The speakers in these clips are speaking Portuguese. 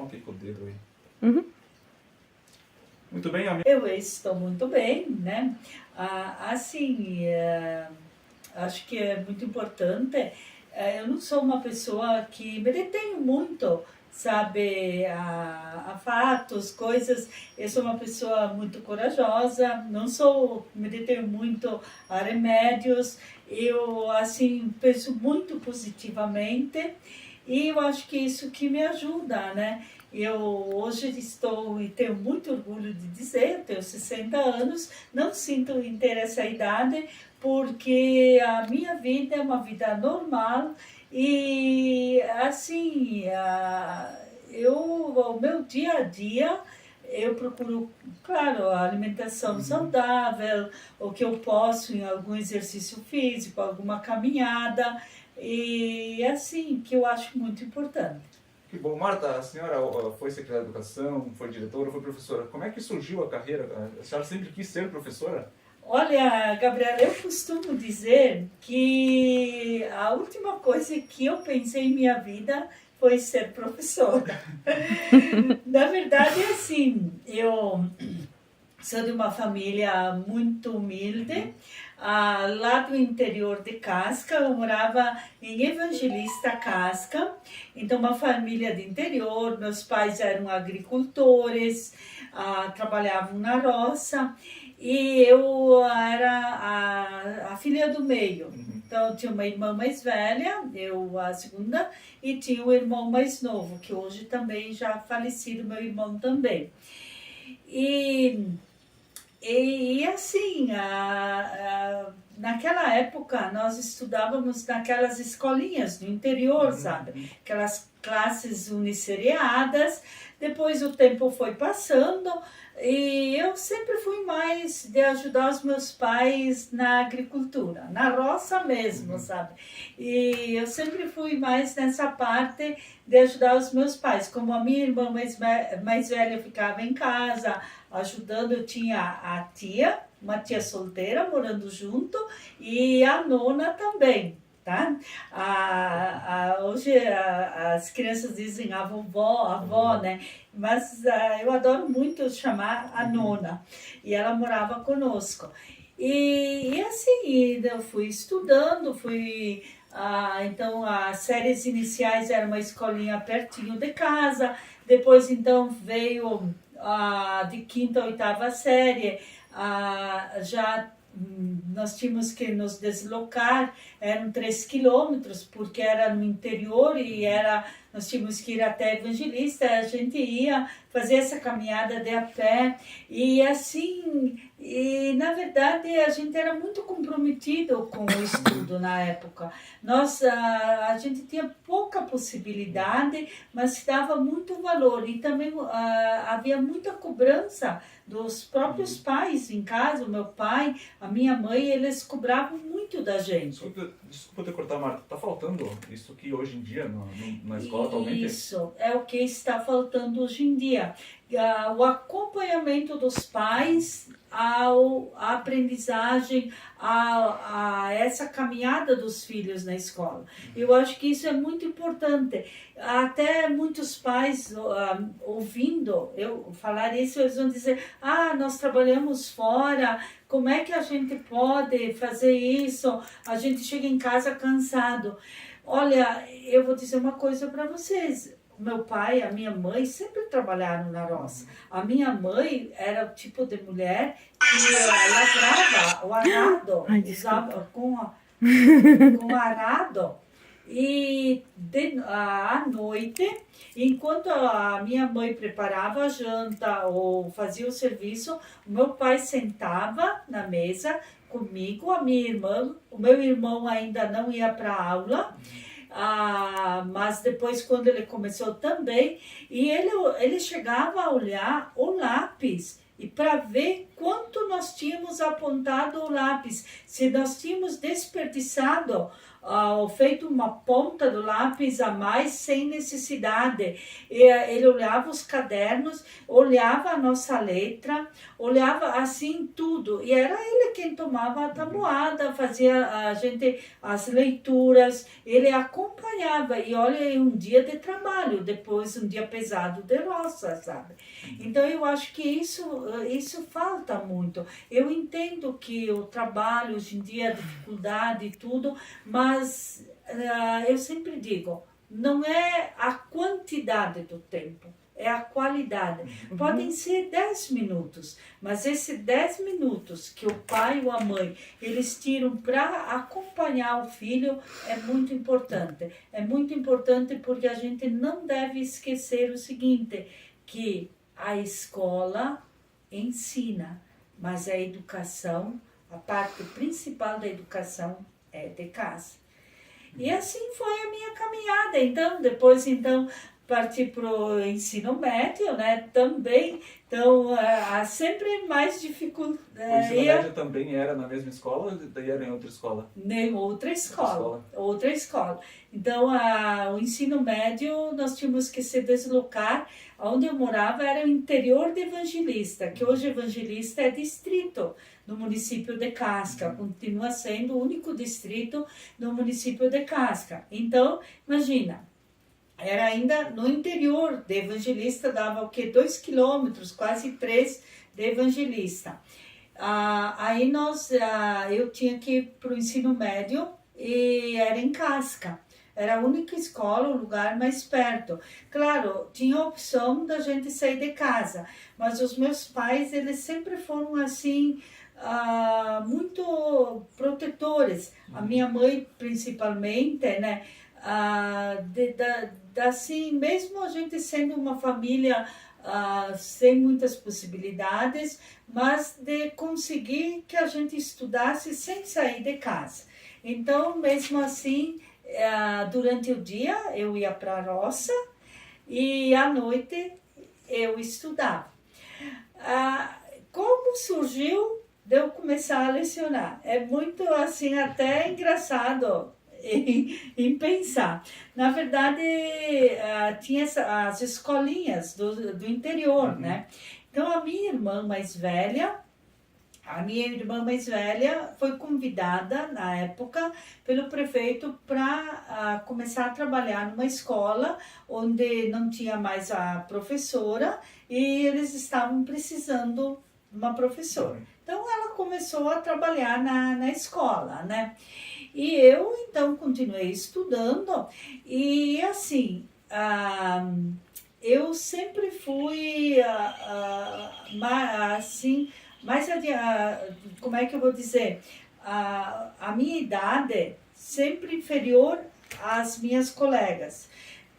ontem com o dedo aí. Uhum. Muito bem, amigo. Eu estou muito bem, né? Acho que é muito importante. Eu não sou uma pessoa que me detenho muito, sabe, a fatos, coisas. Eu sou uma pessoa muito corajosa, não sou, me detenho muito a remédios. Eu, assim, penso muito positivamente e eu acho que isso que me ajuda, né? Eu hoje estou e tenho muito orgulho de dizer, eu tenho 60 anos, não sinto ter essa idade, porque a minha vida é uma vida normal e assim, o meu dia a dia eu procuro, claro, a alimentação saudável, o que eu posso em algum exercício físico, alguma caminhada, e é assim que eu acho muito importante. Que bom. Marta, a senhora foi secretária de Educação, foi diretora, foi professora. Como é que surgiu a carreira? A senhora sempre quis ser professora? Olha, Gabriela, eu costumo dizer que a última coisa que eu pensei em minha vida foi ser professora. Na verdade, é assim, eu sou de uma família muito humilde, lá do interior de Casca, eu morava em Evangelista Casca, então uma família de interior, meus pais eram agricultores, trabalhavam na roça, e eu era a filha do meio. Então, eu tinha uma irmã mais velha, eu a segunda, e tinha um irmão mais novo, que hoje também já falecido, meu irmão também. E assim, naquela época nós estudávamos naquelas escolinhas do interior, sabe? Aquelas classes unisseriadas. Depois o tempo foi passando e eu sempre fui mais de ajudar os meus pais na agricultura, na roça mesmo, sabe? E eu sempre fui mais nessa parte de ajudar os meus pais. Como a minha irmã mais velha ficava em casa ajudando, eu tinha a tia, uma tia solteira morando junto e a nona também, tá? Hoje as crianças dizem a vovó, a avó, né? Mas eu adoro muito chamar a nona e ela morava conosco. E assim, eu fui estudando, então as séries iniciais era uma escolinha pertinho de casa, depois então veio de quinta a oitava série, nós tínhamos que nos deslocar, eram 3 quilômetros, porque era no interior e nós tínhamos que ir até Evangelista, a gente ia fazer essa caminhada de a pé, e assim, na verdade a gente era muito comprometido com o estudo na época. A gente tinha pouca possibilidade, mas se dava muito valor, e também havia muita cobrança dos próprios pais em casa, o meu pai, a minha mãe, eles cobravam muito da gente. Desculpa te cortar, Marta. Está faltando isso aqui hoje em dia na escola atualmente? Isso é o que está faltando hoje em dia. O acompanhamento dos pais à aprendizagem, a essa caminhada dos filhos na escola. Eu acho que isso é muito importante. Até muitos pais, ouvindo eu falar isso, eles vão dizer, nós trabalhamos fora, como é que a gente pode fazer isso? A gente chega em casa cansado. Olha, eu vou dizer uma coisa para vocês. O meu pai, a minha mãe sempre trabalharam na roça. A minha mãe era o tipo de mulher que lavrava o arado, usava com arado. E à noite, enquanto a minha mãe preparava a janta ou fazia o serviço, o meu pai sentava na mesa comigo, a minha irmã. O meu irmão ainda não ia para a aula, mas depois, quando ele começou também, e ele chegava a olhar o lápis e para ver quanto nós tínhamos apontado o lápis, se nós tínhamos desperdiçado feito uma ponta do lápis a mais sem necessidade. Ele olhava os cadernos, olhava a nossa letra, olhava assim tudo. E era ele quem tomava a tabuada, fazia a gente as leituras, ele acompanhava. E olha, um dia de trabalho, depois um dia pesado de roça, sabe? Então eu acho que isso falta muito. Eu entendo que o trabalho hoje em dia, a dificuldade e tudo, mas eu sempre digo, não é a quantidade do tempo, é a qualidade. Podem ser 10 minutos, mas esses 10 minutos que o pai ou a mãe, eles tiram para acompanhar o filho é muito importante. É muito importante porque a gente não deve esquecer o seguinte, que a escola ensina, mas a educação, a parte principal da educação é de casa. E assim foi a minha caminhada. Então, depois, parti para o ensino médio, né? Também, então, há sempre mais dificuldade. O ensino médio também era na mesma escola ou daí era em outra escola? Em outra escola. Então, o ensino médio, nós tínhamos que se deslocar. Onde eu morava era o interior de Evangelista, que hoje Evangelista é distrito no município de Casca, continua sendo o único distrito no município de Casca. Então, imagina, era ainda no interior de Evangelista, dava o quê? 2 quilômetros, quase 3 de Evangelista. Aí eu tinha que ir para o ensino médio e era em Casca. Era a única escola, o lugar mais perto. Claro, tinha a opção da gente sair de casa, mas os meus pais, eles sempre foram assim, muito protetores. A minha mãe, principalmente, né? Assim, mesmo a gente sendo uma família sem muitas possibilidades, mas de conseguir que a gente estudasse sem sair de casa. Então, mesmo assim, durante o dia eu ia para a roça e à noite eu estudava. Como surgiu de eu começar a lecionar? É muito assim, até engraçado em pensar. Na verdade, tinha as escolinhas do interior, né? Então, a minha irmã mais velha foi convidada, na época, pelo prefeito para começar a trabalhar numa escola onde não tinha mais a professora e eles estavam precisando de uma professora. Então, ela começou a trabalhar na escola, né? E eu, então, continuei estudando e, assim, eu sempre fui, assim, mais como é que eu vou dizer? A minha idade sempre inferior às minhas colegas.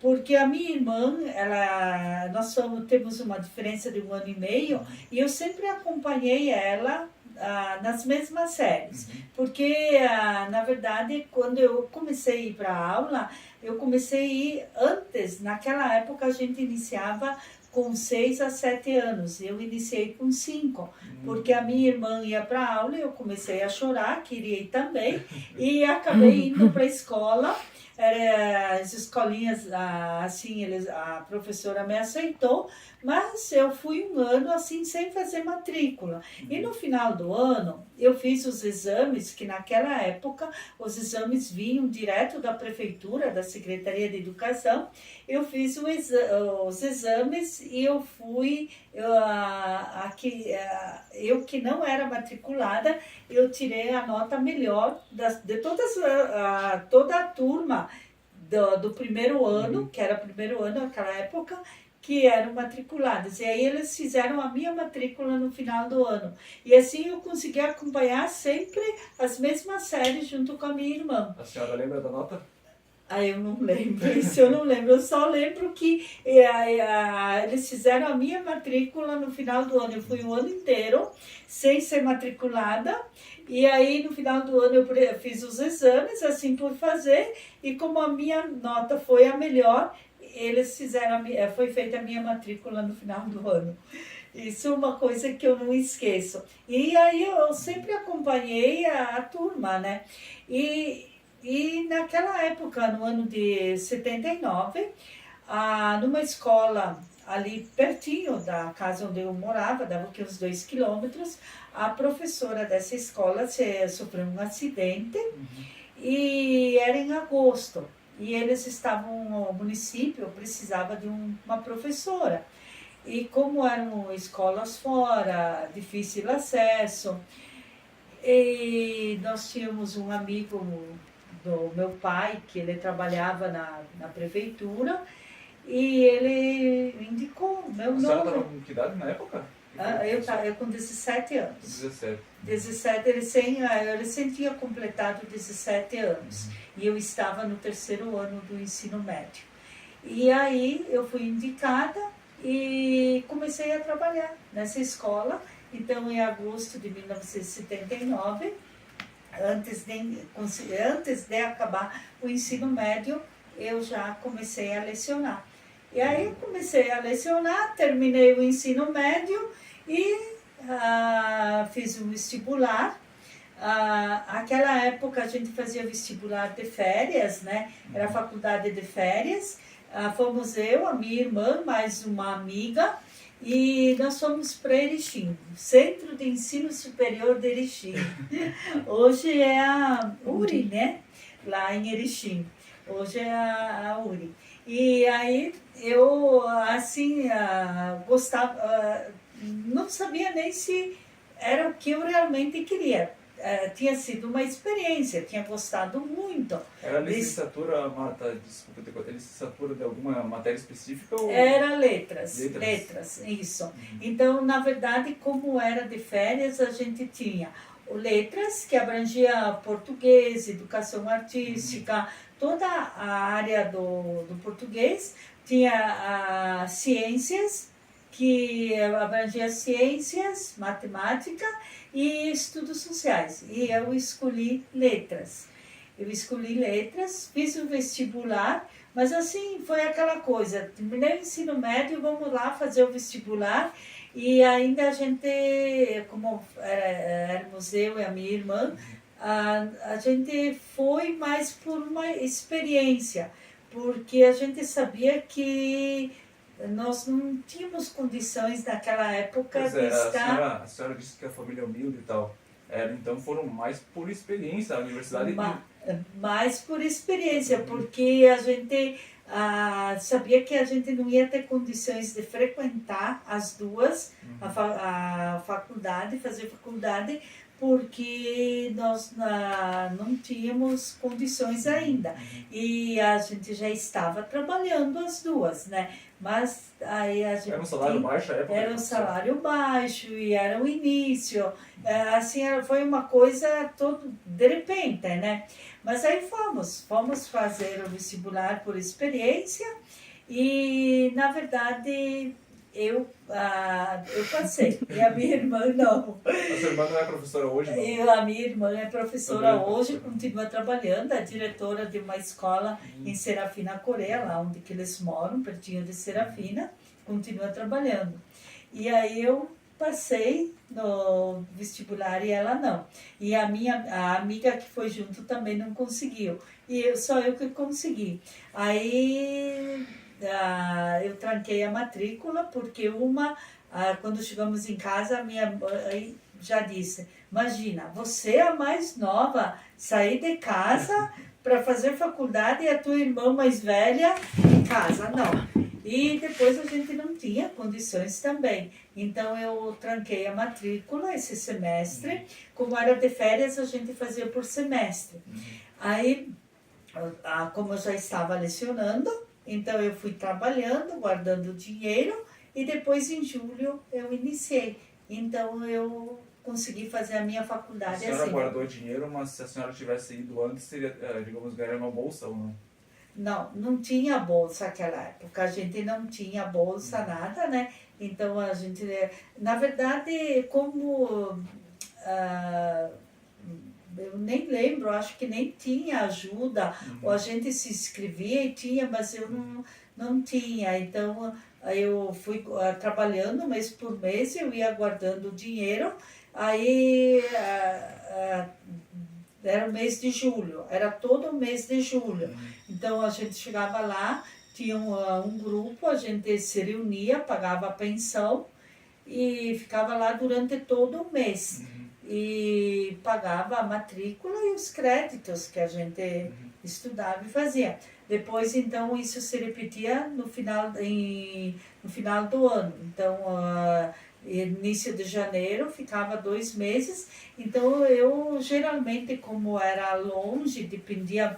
Porque a minha irmã, nós temos uma diferença de 1 ano e meio, e eu sempre acompanhei ela nas mesmas séries. Porque, na verdade, quando eu comecei a ir para a aula, eu comecei a ir antes, naquela época a gente iniciava com 6 a 7 anos, eu iniciei com 5, porque a minha irmã ia para a aula e eu comecei a chorar, queria ir também, e acabei indo para a escola. As escolinhas, assim, a professora me aceitou, mas eu fui 1 ano assim, sem fazer matrícula. E no final do ano, eu fiz os exames, que naquela época, os exames vinham direto da prefeitura, da Secretaria de Educação. Eu fiz os exames e eu fui, eu que não era matriculada, eu tirei a nota melhor de toda a turma do primeiro ano, que era o primeiro ano naquela época, que eram matriculadas. E aí eles fizeram a minha matrícula no final do ano. E assim eu consegui acompanhar sempre as mesmas séries junto com a minha irmã. A senhora lembra da nota? Eu não lembro, isso eu não lembro. Eu só lembro que eles fizeram a minha matrícula no final do ano. Eu fui o ano inteiro sem ser matriculada. E aí, no final do ano, eu fiz os exames, assim por fazer. E como a minha nota foi a melhor, eles foi feita a minha matrícula no final do ano. Isso é uma coisa que eu não esqueço. E aí, eu sempre acompanhei a turma, né? E E naquela época, no ano de 79, numa escola ali pertinho da casa onde eu morava, dava que uns 2 quilômetros, a professora dessa escola sofreu um acidente e era em agosto. E eles estavam, o município precisava de uma professora. E como eram escolas fora, difícil acesso, e nós tínhamos um amigo do meu pai, que ele trabalhava na prefeitura, e ele indicou o meu A senhora nome. estava com que idade na época? Eu com 17 anos. 17. 17, ele recém tinha completado 17 anos. E eu estava no terceiro ano do ensino médio. E aí eu fui indicada e comecei a trabalhar nessa escola. Então, em agosto de 1979, antes de acabar o ensino médio, eu já comecei a lecionar. E aí eu comecei a lecionar, terminei o ensino médio e fiz um vestibular. Aquela época a gente fazia vestibular de férias, né? Era faculdade de férias. Fomos eu, a minha irmã, mais uma amiga, e nós fomos para Erechim, Centro de Ensino Superior de Erechim. Hoje é a URI, né? Lá em Erechim. Hoje é a URI. E aí eu, assim, gostava, não sabia nem se era o que eu realmente queria. Tinha sido uma experiência, tinha gostado muito. Era licenciatura, Marta, desculpa, licenciatura de alguma matéria específica? Ou... Era letras, isso. Então, na verdade, como era de férias, a gente tinha letras, que abrangia português, educação artística, toda a área do português, tinha ciências, que abrangia ciências, matemática e estudos sociais. E eu escolhi letras. Fiz o vestibular, mas assim, foi aquela coisa, terminei o ensino médio, vamos lá fazer o vestibular, e ainda a gente, como éramos eu e a minha irmã, a gente foi mais por uma experiência, porque a gente sabia que nós não tínhamos condições naquela época de estar... A senhora disse que a família é humilde e tal. Então foram mais por experiência, a universidade... Mais por experiência, porque a gente sabia que a gente não ia ter condições de frequentar as duas, a faculdade, fazer faculdade, porque nós não tínhamos condições ainda. E a gente já estava trabalhando as duas, né? Mas aí a gente... Era um salário baixo a época? Era um salário baixo e era o início. Assim, foi uma coisa todo de repente, né? Mas aí fomos fazer o vestibular por experiência e, na verdade, eu passei. E a minha irmã não. A sua irmã não é professora hoje, não? A minha irmã é professora hoje, continua trabalhando, é diretora de uma escola em Serafina, Coreia, lá onde que eles moram, pertinho de Serafina, continua trabalhando. E aí eu passei no vestibular e ela não. E a amiga que foi junto também não conseguiu. E só eu que consegui. Aí eu tranquei a matrícula, porque quando chegamos em casa, a minha mãe já disse, imagina, você é a mais nova, sair de casa para fazer faculdade e a tua irmã mais velha em casa. Não. E depois a gente não tinha condições também. Então eu tranquei a matrícula esse semestre. Como era de férias, a gente fazia por semestre. Aí, como eu já estava lecionando, então eu fui trabalhando, guardando dinheiro, e depois em julho eu iniciei. Então eu consegui fazer a minha faculdade assim. A senhora guardou dinheiro, mas se a senhora tivesse ido antes, seria, digamos, ganhar uma bolsa ou não? Não tinha bolsa naquela época, a gente não tinha bolsa, nada, né? Então a gente, na verdade, como eu nem lembro, acho que nem tinha ajuda, ou a gente se inscrevia e tinha, mas eu não tinha. Então eu fui trabalhando mês por mês, eu ia guardando dinheiro, aí era o mês de julho, era todo o mês de julho. Então a gente chegava lá, tinha um grupo, a gente se reunia, pagava a pensão e ficava lá durante todo o mês. E pagava a matrícula e os créditos que a gente estudava e fazia. Depois, então, isso se repetia no final do ano. Então, início de janeiro, ficava 2 meses. Então, eu geralmente, como era longe, dependia,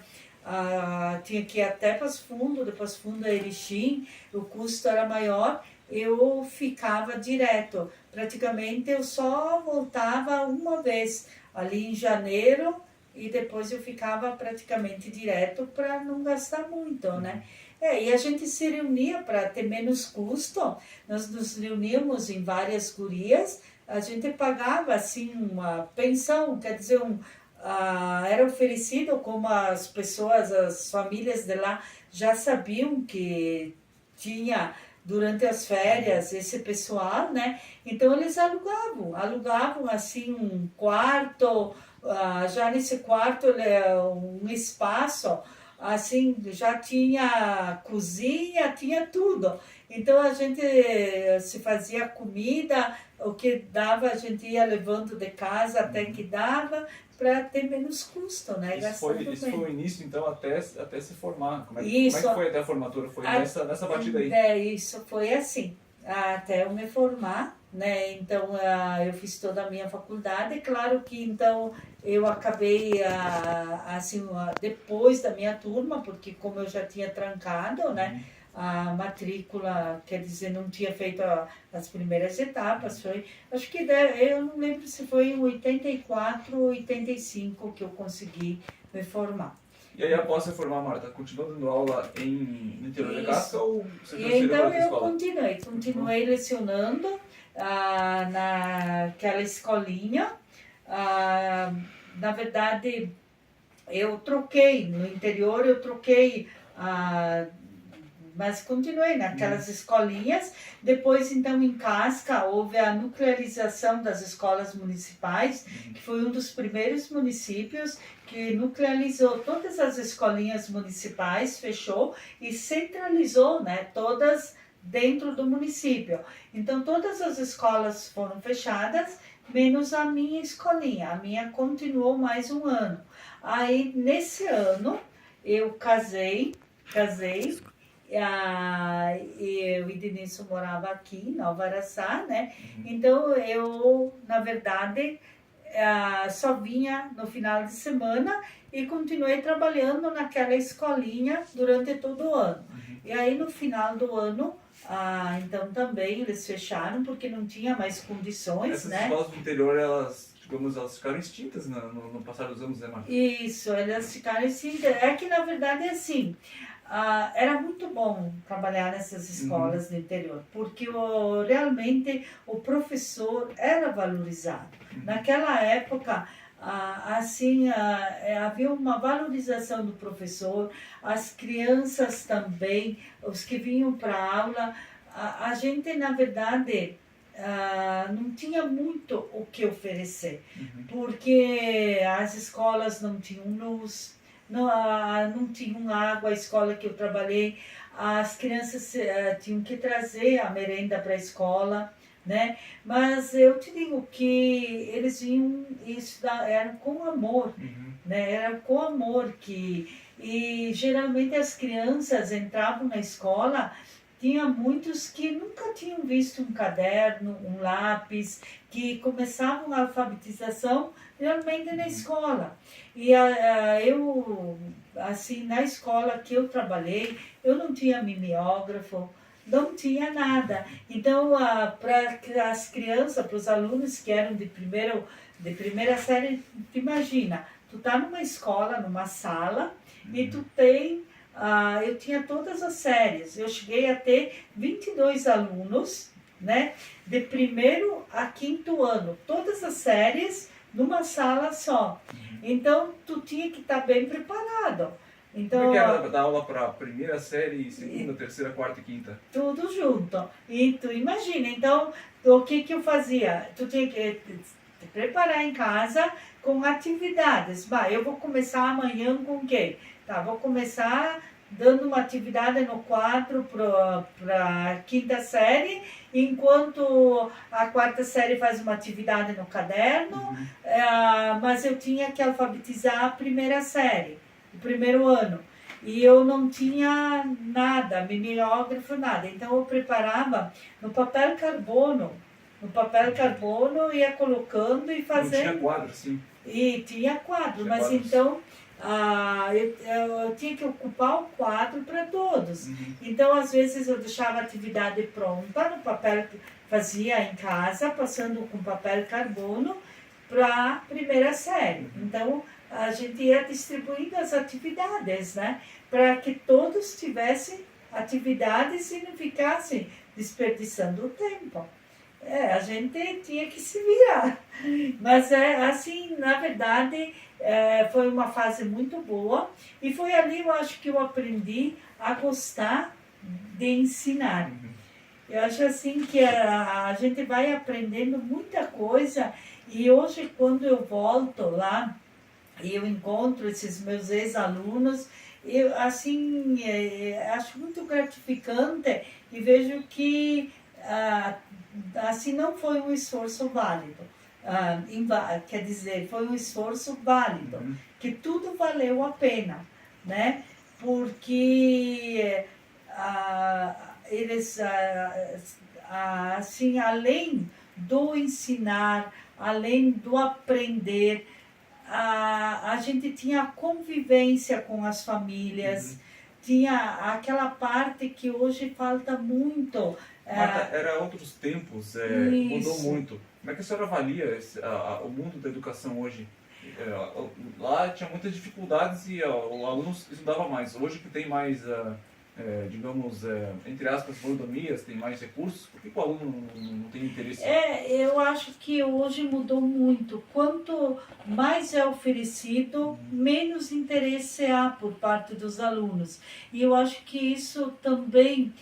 tinha que ir até Passo Fundo, de Passo Fundo a Erechim, o custo era maior, eu ficava direto. Praticamente, eu só voltava uma vez, ali em janeiro, e depois eu ficava praticamente direto para não gastar muito, né? E a gente se reunia para ter menos custo, nós nos reuníamos em várias gurias, a gente pagava assim uma pensão, quer dizer, era oferecido como as pessoas, as famílias de lá já sabiam que tinha durante as férias esse pessoal, né? Então eles alugavam assim um quarto, já nesse quarto um espaço, assim, já tinha cozinha, tinha tudo. Então a gente se fazia comida, o que dava a gente ia levando de casa até que dava, para ter menos custo, né? Isso foi o início, então, até se formar. Como é que foi até a formatura? Foi nessa batida aí? Isso foi assim, até eu me formar, né? Então, eu fiz toda a minha faculdade. Claro que, então, eu acabei, assim, depois da minha turma, porque como eu já tinha trancado, né? A matrícula, quer dizer, não tinha feito as primeiras etapas, acho que eu não lembro se foi em 84 ou 85 que eu consegui me formar. E aí, após se formar, Marta, continuou dando aula no interior da Casca ou você então eu continuei lecionando naquela escolinha. Na verdade, eu troquei, no interior eu troquei, mas continuei naquelas escolinhas. Depois, então, em Casca, houve a nuclearização das escolas municipais, que foi um dos primeiros municípios que nuclearizou todas as escolinhas municipais, fechou e centralizou, né, todas dentro do município. Então, todas as escolas foram fechadas, menos a minha escolinha. A minha continuou mais um ano. Aí, nesse ano, eu casei, e o Idnilson morava aqui, em Nova Araçá, né? Então, eu, na verdade, só vinha no final de semana e continuei trabalhando naquela escolinha durante todo o ano. E aí, no final do ano, então também eles fecharam porque não tinha mais condições, essas né? escolas do interior, elas ficaram extintas no passar dos anos, né, Marta? Isso, elas ficaram extintas. É que, na verdade, é assim, era muito bom trabalhar nessas escolas do interior, porque realmente o professor era valorizado. Naquela época, assim, havia uma valorização do professor, as crianças também, os que vinham para a aula, a gente, na verdade, não tinha muito o que oferecer, porque as escolas não tinham luz, não tinham água. A escola que eu trabalhei, as crianças tinham que trazer a merenda para a escola, né? Mas eu te digo que eles vinham estudar, era com amor, né? Era com amor e geralmente as crianças entravam na escola. Tinha muitos que nunca tinham visto um caderno, um lápis, que começavam a alfabetização realmente na escola. E eu, assim, na escola que eu trabalhei, eu não tinha mimeógrafo, não tinha nada. Então, para as crianças, para os alunos que eram de primeira série, tu imagina, tu tá numa escola, numa sala, e tu tem... eu tinha todas as séries, eu cheguei a ter 22 alunos, né, de primeiro a quinto ano, todas as séries numa sala só. Então, tu tinha que estar bem preparado. Então, como é que era dar aula para a primeira série, segunda, terceira, quarta e quinta? Tudo junto. E tu imagina, então, o que eu fazia? Tu tinha que te preparar em casa com atividades. Bah, eu vou começar amanhã com o quê? Tá, vou começar dando uma atividade no quadro para a quinta série, enquanto a quarta série faz uma atividade no caderno, mas eu tinha que alfabetizar a primeira série, o primeiro ano. E eu não tinha nada, mimeógrafo, nada. Então eu preparava no papel carbono. No papel carbono ia colocando e fazendo. Não tinha quadro, sim. E tinha quadro, Tinha mas quadros. então eu tinha que ocupar o quadro para todos. Então, às vezes, eu deixava a atividade pronta no papel, fazia em casa, passando com papel carbono para a primeira série. Então, a gente ia distribuindo as atividades, né? Para que todos tivessem atividades e não ficassem desperdiçando o tempo. A gente tinha que se virar. Mas assim, na verdade, foi uma fase muito boa. E foi ali, eu acho, que eu aprendi a gostar de ensinar. Eu acho assim que a gente vai aprendendo muita coisa. E hoje, quando eu volto lá e eu encontro esses meus ex-alunos, eu assim, acho muito gratificante e vejo que assim não foi um esforço válido. Quer dizer, foi um esforço válido, que tudo valeu a pena, né? Porque eles, assim, além do ensinar, além do aprender, a gente tinha convivência com as famílias, tinha aquela parte que hoje falta muito. Marta, era outros tempos, mudou muito. Como é que a senhora avalia o mundo da educação hoje? Lá tinha muitas dificuldades e o aluno estudava mais. Hoje que tem mais, digamos, entre aspas, mordomias, tem mais recursos, por que o aluno não tem interesse? Eu acho que hoje mudou muito. Quanto mais é oferecido, menos interesse há por parte dos alunos. E eu acho que isso também,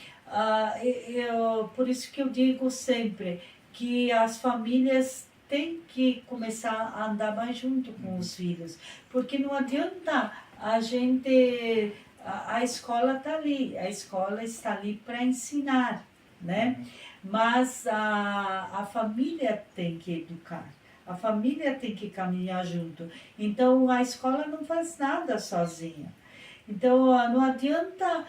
por isso que eu digo sempre, que as famílias têm que começar a andar mais junto com os filhos. Porque não adianta a gente... A escola está ali, a escola está ali para ensinar, né? Mas a família tem que educar, a família tem que caminhar junto. Então, a escola não faz nada sozinha. Então, não adianta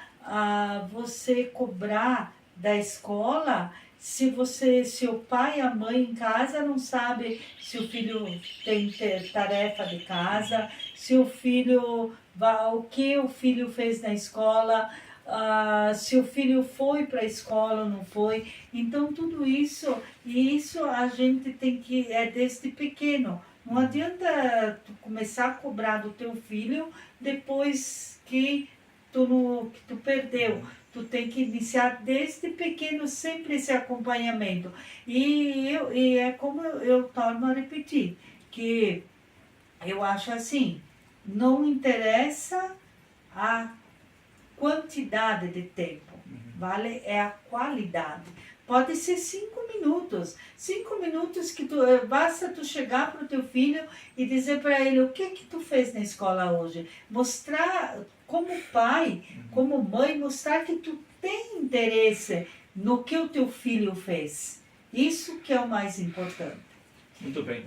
você cobrar da escola se o pai e a mãe em casa não sabe se o filho tem tarefa de casa, se o filho, o que o filho fez na escola, se o filho foi para a escola ou não foi. Então, tudo isso, e isso a gente tem que, desde pequeno. Não adianta tu começar a cobrar do teu filho depois que tu perdeu. Tu tem que iniciar desde pequeno sempre esse acompanhamento. E é como eu torno a repetir, que eu acho assim, não interessa a quantidade de tempo, vale? É a qualidade. Pode ser 5 minutos. 5 minutos que basta tu chegar para o teu filho e dizer para ele o que tu fez na escola hoje. Mostrar, como pai, como mãe, mostrar que tu tem interesse no que o teu filho fez. Isso que é o mais importante. Muito bem.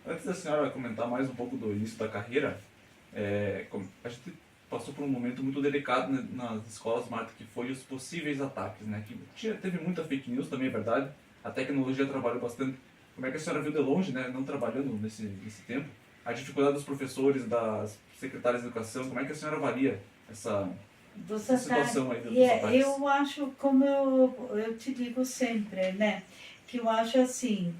Antes da senhora comentar mais um pouco do início da carreira, a gente passou por um momento muito delicado, né, nas escolas, Marta, que foi os possíveis ataques, né? Que teve muita fake news, também é verdade. A tecnologia trabalhou bastante. Como é que a senhora viu de longe, né, não trabalhando nesse tempo, a dificuldade dos professores, das secretárias de educação? Como é que a senhora avalia essa situação aí dos ataques? Eu acho, como eu te digo sempre, né, que eu acho assim,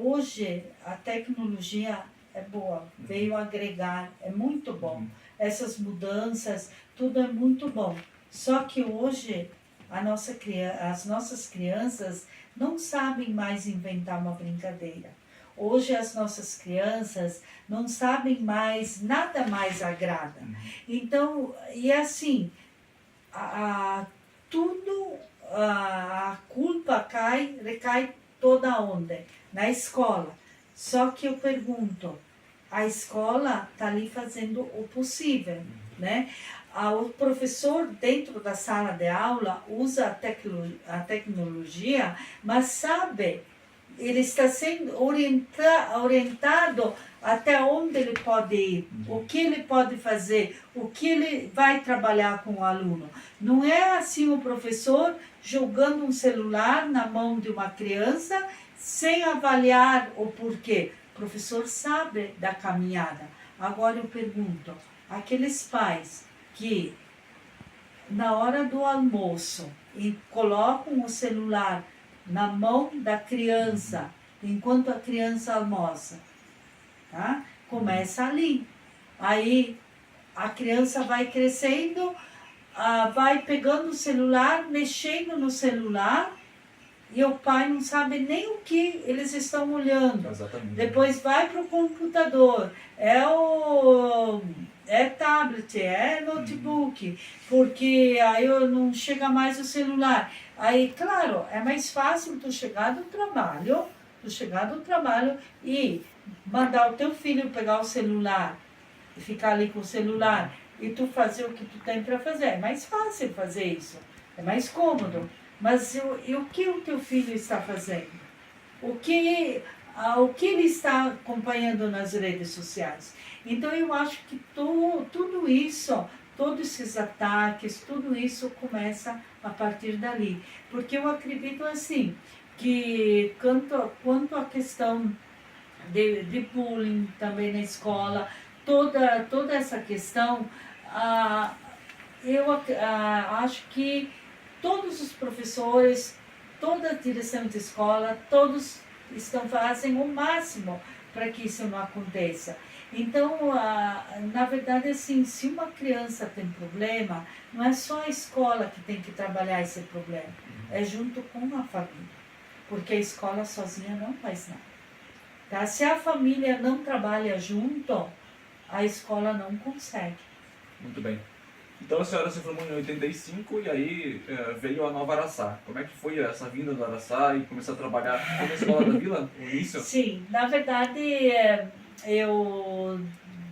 hoje a tecnologia é boa, veio agregar, é muito bom. Essas mudanças, tudo é muito bom. Só que hoje as nossas crianças não sabem mais inventar uma brincadeira. Hoje as nossas crianças não sabem mais, nada mais agrada. Então, e assim, tudo, a culpa recai toda onde? na escola. Só que eu pergunto, a escola está ali fazendo o possível, né? O professor dentro da sala de aula usa a tecnologia, mas sabe, ele está sendo orientado até onde ele pode ir, o que ele pode fazer, o que ele vai trabalhar com o aluno. Não é assim o professor jogando um celular na mão de uma criança sem avaliar o porquê. O professor sabe da caminhada. Agora eu pergunto, aqueles pais que na hora do almoço e colocam o celular na mão da criança enquanto a criança almoça, tá? Começa ali. Aí a criança vai crescendo, vai pegando o celular, mexendo no celular, e o pai não sabe nem o que eles estão olhando. Exatamente. Depois vai para o computador, é tablet, é notebook, porque aí não chega mais o celular. Aí, claro, é mais fácil tu chegar do trabalho e mandar o teu filho pegar o celular e ficar ali com o celular e tu fazer o que tu tem para fazer. É mais fácil fazer isso, é mais cômodo. Mas e o que o teu filho está fazendo? O que ele está acompanhando nas redes sociais? Então eu acho que tudo isso, todos esses ataques, tudo isso começa a partir dali. Porque eu acredito assim, que quanto à questão de bullying também na escola, toda essa questão, eu acho que todos os professores, toda a direção de escola, todos fazem o máximo para que isso não aconteça. Então, na verdade, assim, se uma criança tem problema, não é só a escola que tem que trabalhar esse problema, é junto com a família, porque a escola sozinha não faz nada. Tá? Se a família não trabalha junto, a escola não consegue. Muito bem. Então a senhora se formou em 85 e aí veio a Nova Araçá. Como é que foi essa vinda do Araçá e começar a trabalhar na escola da vila, no início? Sim, na verdade, eu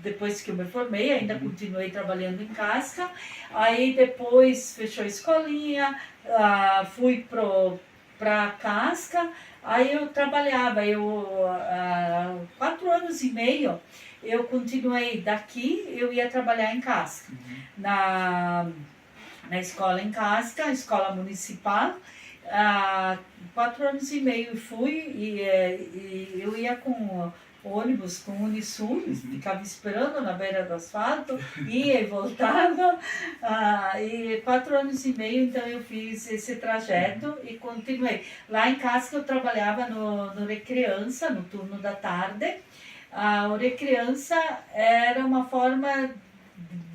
depois que eu me formei, ainda continuei trabalhando em Casca, aí depois fechou a escolinha, fui para Casca, aí eu trabalhava, 4 anos e meio, eu continuei daqui, eu ia trabalhar em Casca, na escola em Casca, escola municipal, 4 anos e meio fui, e eu ia com ônibus, com Unisul, ficava esperando na beira do asfalto, ia e voltava, e 4 anos e meio, então eu fiz esse trajeto e continuei. Lá em Casca eu trabalhava no Recriança, no turno da tarde. O Recriança era uma forma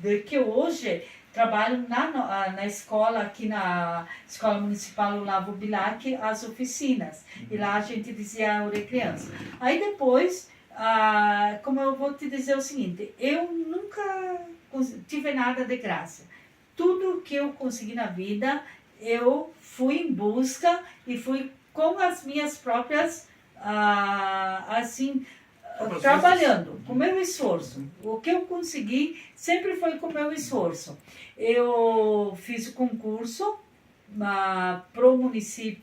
de que hoje trabalho na escola, aqui na Escola Municipal Olavo Bilac, as oficinas. E lá a gente dizia Recriança. Aí depois, como eu vou te dizer o seguinte, eu nunca tive nada de graça. Tudo que eu consegui na vida, eu fui em busca e fui com as minhas próprias, trabalhando, com o meu esforço. O que eu consegui sempre foi com o meu esforço. Eu fiz o concurso para o município,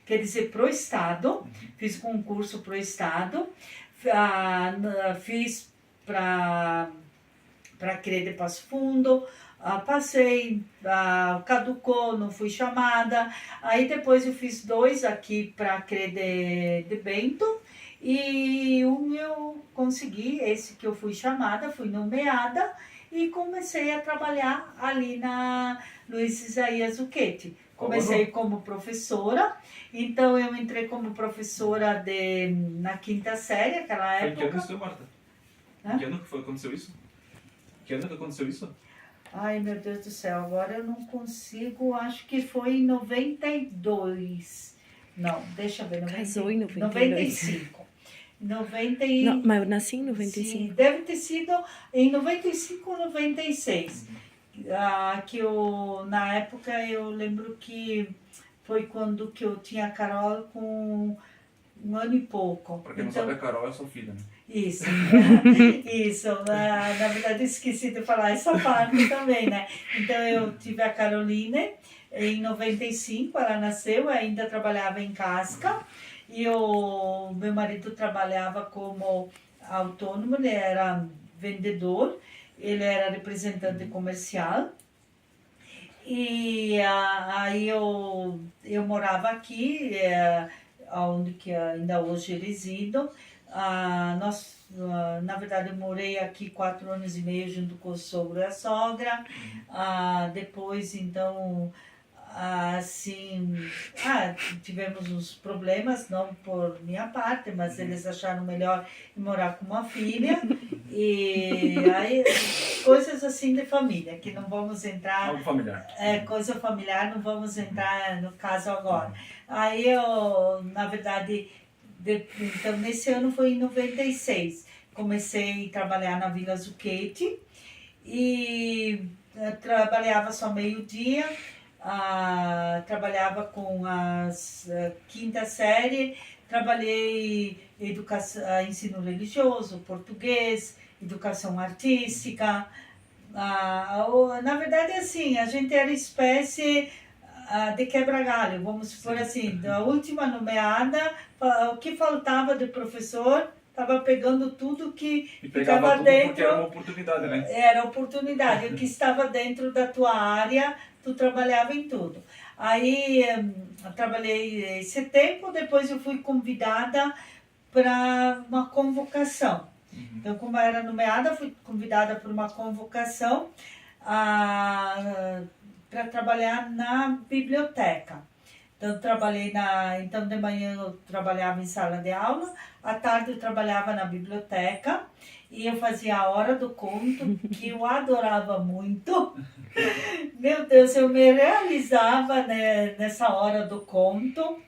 quer dizer, para o Estado, fiz concurso para o Estado, fiz para CRE de Passo Fundo, passei, caducou, não fui chamada, aí depois eu fiz 2 aqui para CRE de Bento, e eu consegui, esse que eu fui chamada, fui nomeada e comecei a trabalhar ali na Luiz Isaías Zucchetti. Comecei como professora, então eu entrei como professora na 5ª série, aquela época. Foi em que ano isso, Marta? Em que ano que aconteceu isso? Que ano que aconteceu isso? Ai, meu Deus do céu, agora eu não consigo, acho que foi em 92. Não, deixa eu ver. Casou em 92. 95. Não, mas eu nasci em 95. Sim, deve ter sido em 95 ou 96. Na época eu lembro que foi quando que eu tinha a Carol com 1 ano e pouco. Pra quem não sabe, a Carol é sua filha, né? Isso, isso. Na verdade, eu esqueci de falar essa parte também, né? Então, eu tive a Caroline em 95, ela nasceu, ainda trabalhava em Casca, e o meu marido trabalhava como autônomo, ele era vendedor, ele era representante comercial, e aí eu morava aqui, onde que ainda hoje resido. Na verdade, eu morei aqui 4 anos e meio junto com o sogro e a sogra. Depois, então, tivemos uns problemas, não por minha parte, mas eles acharam melhor morar com uma filha. E aí, coisas assim de família, que não vamos entrar. Algo familiar. Coisa familiar, não vamos entrar no caso agora. Aí eu, na verdade, então nesse ano foi em 96. Comecei a trabalhar na Vila Zucchetti e trabalhava só meio-dia, trabalhava com a quinta série, trabalhei ensino religioso, português, educação artística. Na verdade, assim, a gente era espécie de quebra-galho, vamos supor assim, da última nomeada, o que faltava de professor, estava pegando tudo que ficava dentro. Porque era uma oportunidade, né? Era oportunidade, o que estava dentro da tua área, tu trabalhava em tudo. Aí eu trabalhei esse tempo, depois eu fui convidada para uma convocação. Então, como eu era nomeada, fui convidada por uma convocação para trabalhar na biblioteca. Então, então, de manhã eu trabalhava em sala de aula, à tarde eu trabalhava na biblioteca e eu fazia a hora do conto, que eu adorava muito. Meu Deus, eu me realizava, né, nessa hora do conto.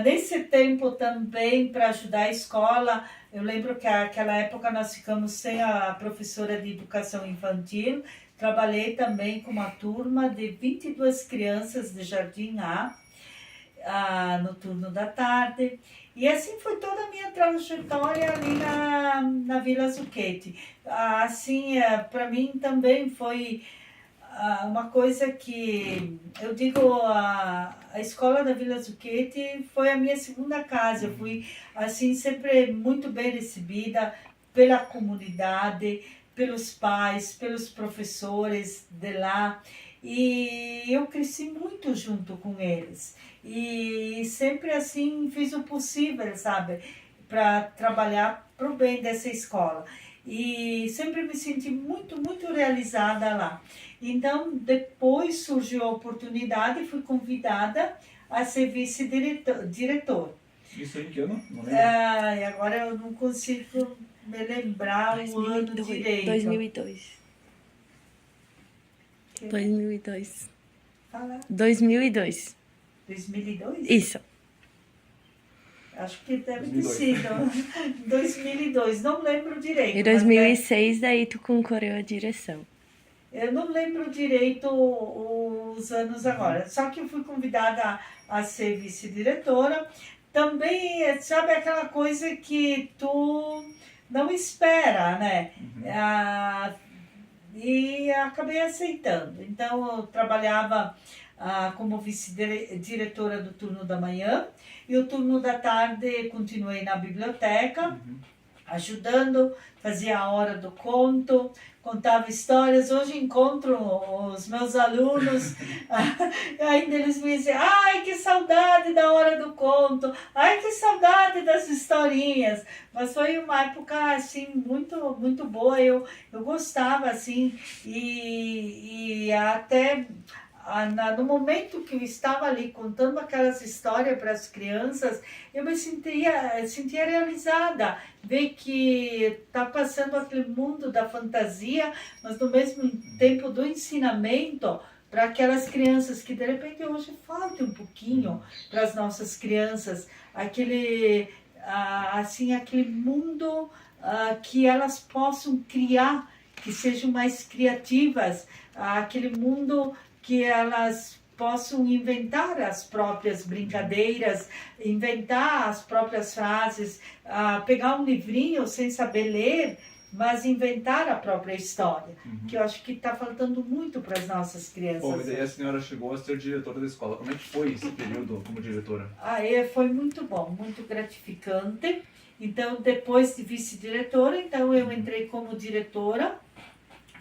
Nesse tempo também, para ajudar a escola, eu lembro que naquela época nós ficamos sem a professora de educação infantil. Trabalhei também com uma turma de 22 crianças de Jardim A, no turno da tarde. E assim foi toda a minha trajetória ali na Vila Zucchetti. Assim, para mim também foi uma coisa que, eu digo, a escola da Vila Zucchetti foi a minha segunda casa. Eu fui, assim, sempre muito bem recebida pela comunidade, pelos pais, pelos professores de lá. E eu cresci muito junto com eles. E sempre, assim, fiz o possível, sabe, para trabalhar para o bem dessa escola. E sempre me senti muito, muito realizada lá. Então, depois surgiu a oportunidade e fui convidada a ser vice-diretor. Isso em que ano? Não lembro. E agora eu não consigo me lembrar o ano direito. 2002. 2002. Fala. 2002. 2002? Isso. Acho que deve ter sido 2002, não lembro direito. Em 2006, daí tu concorreu à direção. Eu não lembro direito os anos agora, só que eu fui convidada a ser vice-diretora. Também, sabe, aquela coisa que tu não espera, né? E acabei aceitando. Então, eu trabalhava como vice-diretora do turno da manhã, e o turno da tarde continuei na biblioteca, ajudando, fazia a hora do conto, contava histórias. Hoje encontro os meus alunos, ainda eles me dizem: ai, que saudade da hora do conto, ai, que saudade das historinhas. Mas foi uma época, assim, muito, muito boa. Eu gostava, assim, e até no momento que eu estava ali contando aquelas histórias para as crianças, eu me sentia realizada, ver que está passando aquele mundo da fantasia, mas no mesmo tempo do ensinamento para aquelas crianças que de repente hoje falta um pouquinho para as nossas crianças, aquele mundo que elas possam criar, que sejam mais criativas, aquele mundo que elas possam inventar as próprias brincadeiras, inventar as próprias frases, pegar um livrinho sem saber ler, mas inventar a própria história, que eu acho que está faltando muito para as nossas crianças. Bom, e daí a senhora chegou a ser diretora da escola. Como é que foi esse período como diretora? Foi muito bom, muito gratificante. Então, depois de vice-diretora, então eu entrei como diretora,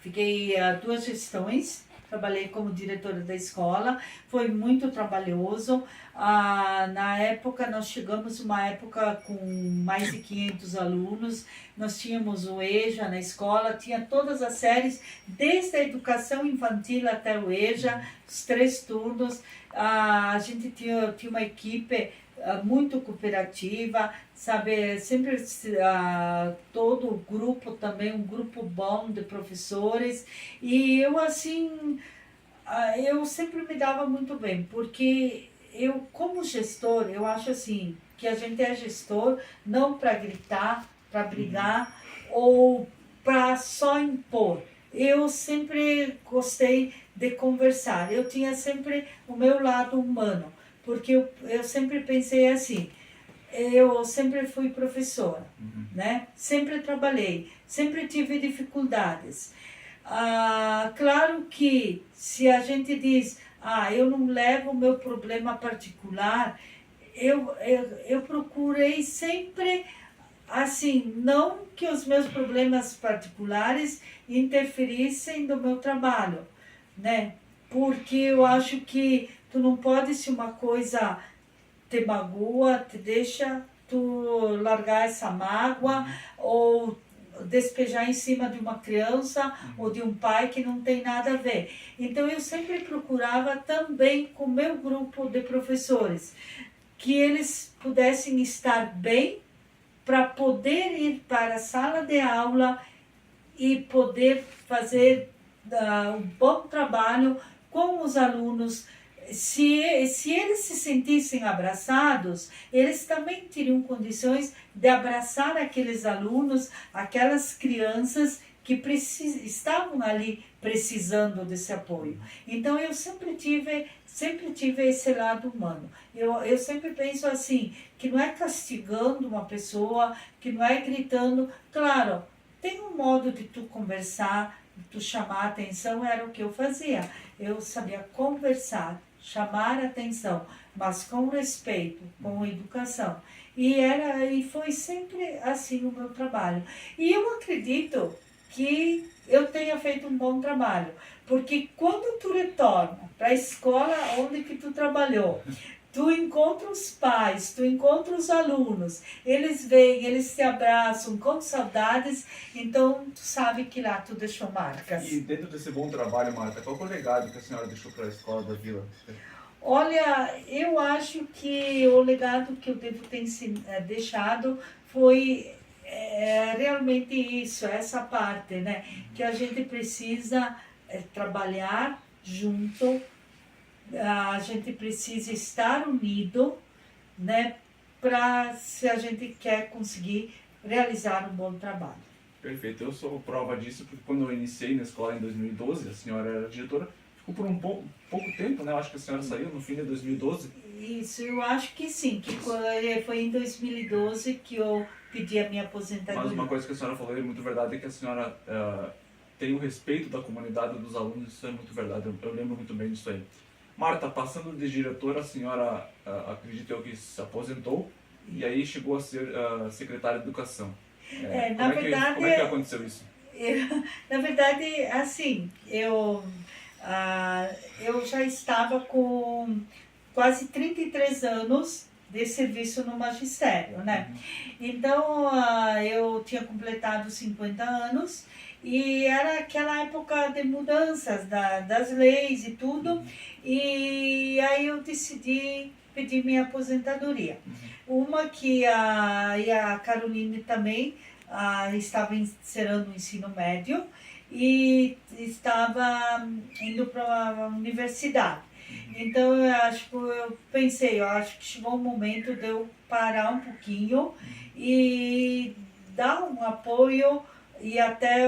fiquei 2 gestões, trabalhei como diretora da escola, foi muito trabalhoso. Na época, nós chegamos uma época com mais de 500 alunos, nós tínhamos o EJA na escola, tinha todas as séries, desde a educação infantil até o EJA, os 3 turnos. A gente tinha uma equipe muito cooperativa, sabe, sempre todo o grupo também, um grupo bom de professores, e eu assim, eu sempre me dava muito bem, porque eu como gestor, eu acho assim, que a gente é gestor não para gritar, para brigar ou para só impor. Eu sempre gostei de conversar, eu tinha sempre o meu lado humano, porque eu sempre pensei assim, eu sempre fui professora, né? Sempre trabalhei, sempre tive dificuldades. Claro que se a gente diz, eu não levo o meu problema particular, eu procurei sempre, assim, não que os meus problemas particulares interferissem no meu trabalho, né? Porque eu acho que tu não pode, se uma coisa te magoa, te deixa tu largar essa mágoa ou despejar em cima de uma criança ou de um pai que não tem nada a ver. Então eu sempre procurava também com o meu grupo de professores que eles pudessem estar bem para poder ir para a sala de aula e poder fazer um bom trabalho com os alunos. Se eles se sentissem abraçados, eles também teriam condições de abraçar aqueles alunos, aquelas crianças que estavam ali precisando desse apoio. Então eu sempre tive esse lado humano. Eu sempre penso assim, que não é castigando uma pessoa, que não é gritando. Claro, tem um modo de tu conversar, de tu chamar a atenção, era o que eu fazia. Eu sabia conversar, chamar a atenção, mas com respeito, com educação. E foi sempre assim o meu trabalho. E eu acredito que eu tenha feito um bom trabalho, porque quando tu retorna para a escola onde que tu trabalhou, tu encontra os pais, tu encontra os alunos, eles vêm, eles te abraçam com saudades, então tu sabe que lá tu deixou marcas. E dentro desse bom trabalho, Marta, qual foi o legado que a senhora deixou para a escola da Vila? Olha, eu acho que o legado que eu devo ter deixado foi realmente isso, essa parte, né? Que a gente precisa trabalhar junto, a gente precisa estar unido, né? Se a gente quer conseguir realizar um bom trabalho. Perfeito, eu sou prova disso, porque quando eu iniciei na escola em 2012, a senhora era diretora, ficou por um pouco tempo, né? Eu acho que a senhora saiu no fim de 2012. Isso, eu acho que sim, que foi em 2012 que eu pedi a minha aposentadoria. Mas uma coisa que a senhora falou é muito verdade, é que a senhora tem o respeito da comunidade, dos alunos, isso é muito verdade, eu lembro muito bem disso aí. Marta, passando de diretora, a senhora, acredito eu, que se aposentou e aí chegou a ser secretária de Educação. Na verdade, como é que aconteceu isso? Na verdade, assim, eu já estava com quase 33 anos de serviço no magistério, né? Então, eu tinha completado 50 anos e era aquela época de mudanças das leis e tudo, e aí eu decidi pedir minha aposentadoria. Uma que a Caroline também estava encerrando o ensino médio e estava indo para a universidade. Então eu pensei, eu acho que chegou o momento de eu parar um pouquinho e dar um apoio e até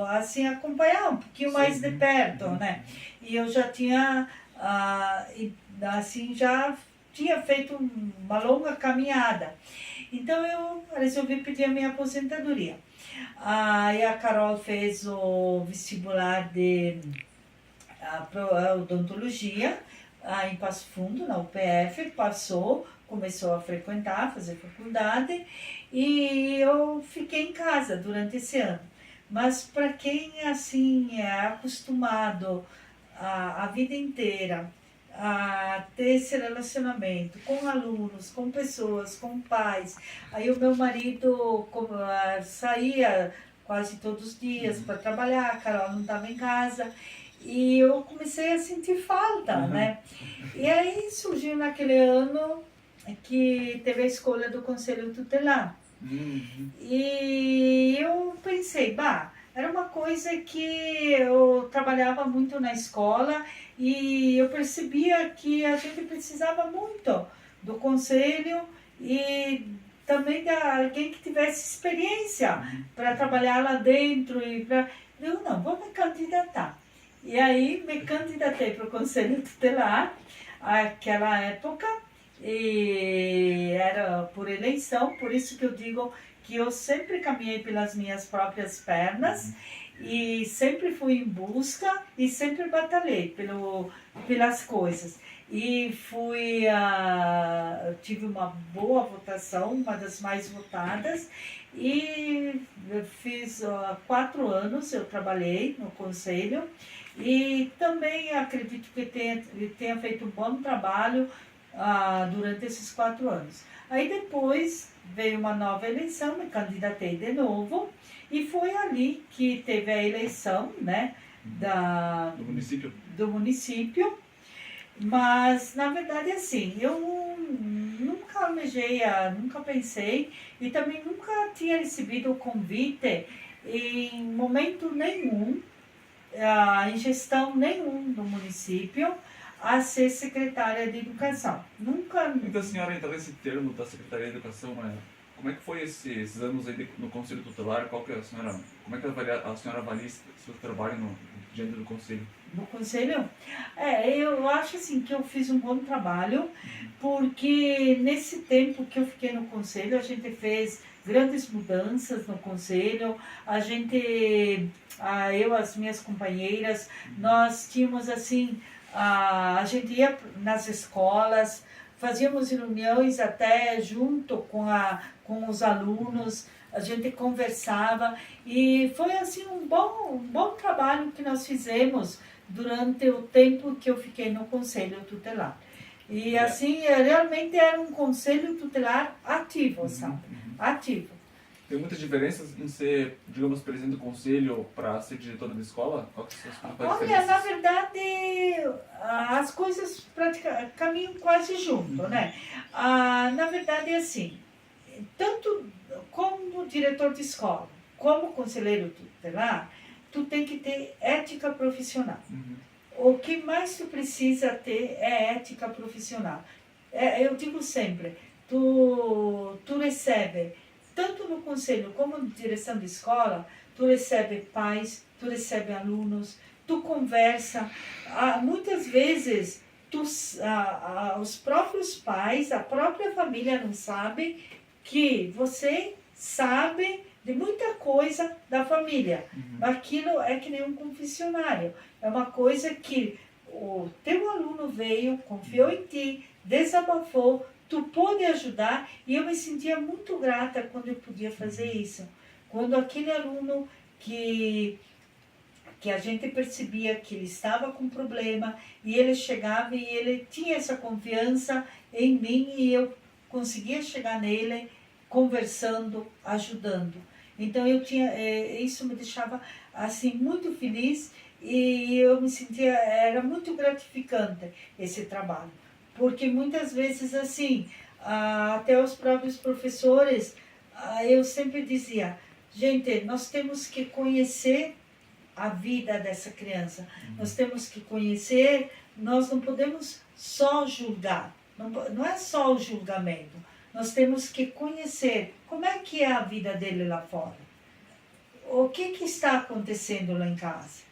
assim acompanhar um pouquinho mais de perto, né? E eu já tinha e assim já tinha feito uma longa caminhada. Então eu resolvi pedir a minha aposentadoria. Aí a Carol fez o vestibular de odontologia em Passo Fundo, na UPF, passou, começou a frequentar, fazer faculdade, e eu fiquei em casa durante esse ano. Mas para quem assim é acostumado a vida inteira a ter esse relacionamento com alunos, com pessoas, com pais. Aí o meu marido saía quase todos os dias para trabalhar, a Carol não estava em casa. E eu comecei a sentir falta, né? E aí surgiu naquele ano que teve a escolha do Conselho Tutelar. E eu pensei, era uma coisa que eu trabalhava muito na escola e eu percebia que a gente precisava muito do conselho e também de alguém que tivesse experiência para trabalhar lá dentro. Eu não, vou me candidatar. E aí me candidatei para o Conselho Tutelar, naquela época, e era por eleição, por isso que eu digo que eu sempre caminhei pelas minhas próprias pernas e sempre fui em busca e sempre batalhei pelas coisas. E tive uma boa votação, uma das mais votadas, e eu fiz 4 anos, eu trabalhei no conselho e também acredito que tenha feito um bom trabalho durante esses 4 anos. Aí depois veio uma nova eleição, me candidatei de novo e foi ali que teve a eleição, né, do município. Mas na verdade assim, eu nunca almejei, nunca pensei e também nunca tinha recebido o convite em momento nenhum, em gestão nenhum do município, a ser secretária de educação. Nunca. Então a senhora entra nesse termo da Secretaria de Educação, como é que foi esses anos aí no Conselho Tutelar? Como é que a senhora avalia seu trabalho diante do Conselho? No Conselho? Eu acho assim que eu fiz um bom trabalho, porque nesse tempo que eu fiquei no Conselho, a gente fez grandes mudanças no Conselho, eu, as minhas companheiras, nós tínhamos assim, a gente ia nas escolas, fazíamos reuniões até junto com os alunos, a gente conversava e foi assim um bom trabalho que nós fizemos durante o tempo que eu fiquei no Conselho Tutelar. E assim, realmente era um Conselho Tutelar ativo, sabe? Ativo. Tem muitas diferenças em ser, digamos, presidente do conselho para ser diretora da escola? Quais são as principais diferenças? Na verdade, as coisas caminham quase junto, né? Na verdade, é assim, tanto como diretor de escola, como conselheiro tutelar, tu tem que ter ética profissional. O que mais tu precisa ter é ética profissional. Eu digo sempre, tu recebe, tanto no conselho como na direção de escola, tu recebe pais, tu recebe alunos, tu conversa. Muitas vezes, os próprios pais, a própria família não sabe que você sabe de muita coisa da família. Aquilo é que nem um confessionário. É uma coisa que o teu aluno veio, confiou em ti, desabafou, tu pôde ajudar, e eu me sentia muito grata quando eu podia fazer isso. Quando aquele aluno que a gente percebia que ele estava com problema, e ele chegava e ele tinha essa confiança em mim, e eu conseguia chegar nele conversando, ajudando. Então isso me deixava assim muito feliz, e eu me sentia, era muito gratificante esse trabalho. Porque muitas vezes, assim, até os próprios professores, eu sempre dizia, gente, nós temos que conhecer a vida dessa criança. Nós temos que conhecer, nós não podemos só julgar. Não é só o julgamento. Nós temos que conhecer como é que é a vida dele lá fora. O que está acontecendo lá em casa.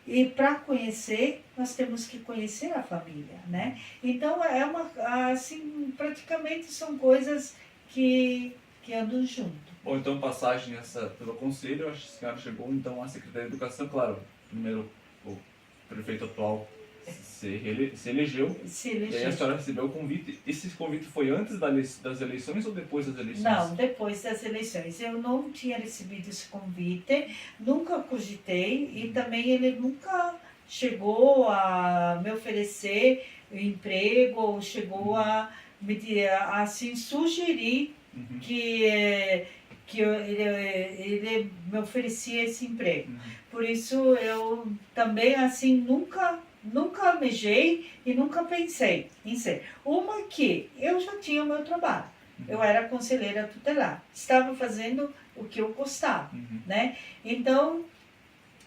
E para conhecer, nós temos que conhecer a família, né? Então, assim, praticamente são coisas que andam junto. Bom, então passagem essa pelo conselho, acho que a senhora chegou então à Secretaria de Educação, claro, primeiro o prefeito atual se elegeu, Se e aí a eleger. senhora recebeu o convite. Esse convite foi antes das eleições ou depois das eleições? Não, depois das eleições. Eu não tinha recebido esse convite, nunca cogitei e também ele nunca chegou a me oferecer emprego, ou chegou a assim, sugerir Uhum. ele me oferecia esse emprego. Uhum. Por isso eu também assim nunca almejei e nunca pensei em ser. Uma que eu já tinha o meu trabalho. Eu era conselheira tutelar. Estava fazendo o que eu gostava, Uhum. né? Então,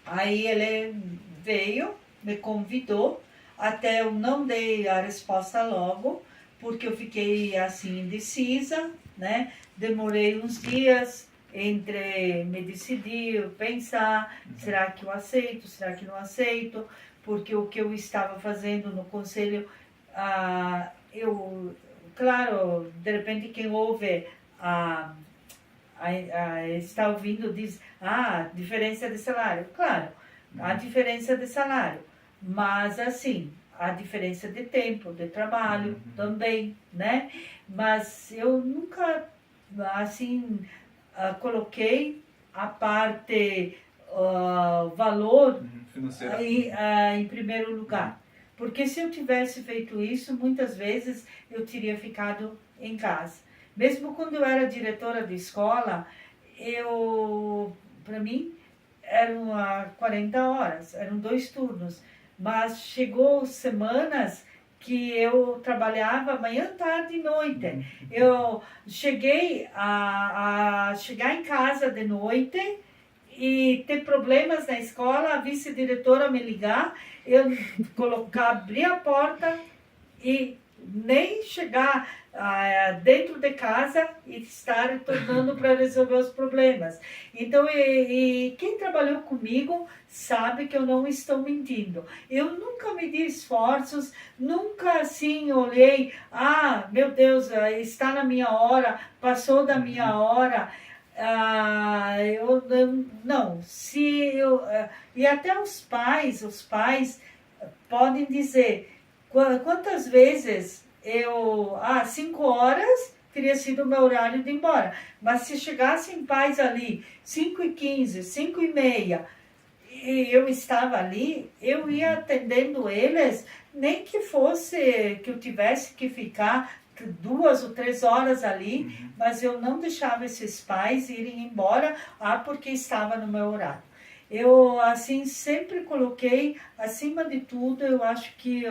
aí ele veio, me convidou, até eu não dei a resposta logo, porque eu fiquei assim indecisa, né? Demorei uns dias entre me decidir, pensar, será que eu aceito, será que não aceito, porque o que eu estava fazendo no conselho, claro, de repente quem ouve está ouvindo diz, diferença de salário. Claro, há diferença de salário, mas assim, há diferença de tempo, de trabalho também, né? Mas eu nunca, assim, coloquei a parte, valor Financeira. em primeiro lugar. Porque se eu tivesse feito isso, muitas vezes eu teria ficado em casa. Mesmo quando eu era diretora de escola, para mim, eram 40 horas, eram 2 turnos. Mas chegou semanas que eu trabalhava manhã, tarde e noite. Eu cheguei a chegar em casa de noite e ter problemas na escola, a vice-diretora me ligar, eu abrir a porta e nem chegar dentro de casa e estar retornando para resolver os problemas. Então, quem trabalhou comigo sabe que eu não estou mentindo. Eu nunca medi esforços, nunca assim olhei, meu Deus, está na minha hora, passou da minha hora. Não, e até os pais podem dizer quantas vezes 5 horas teria sido o meu horário de ir embora, mas se chegassem pais ali 5h15, 5h30 e eu estava ali, eu ia atendendo eles, nem que fosse que eu tivesse que ficar 2 ou 3 horas ali, mas eu não deixava esses pais irem embora, porque estava no meu horário. Eu, assim, sempre coloquei, acima de tudo, eu acho que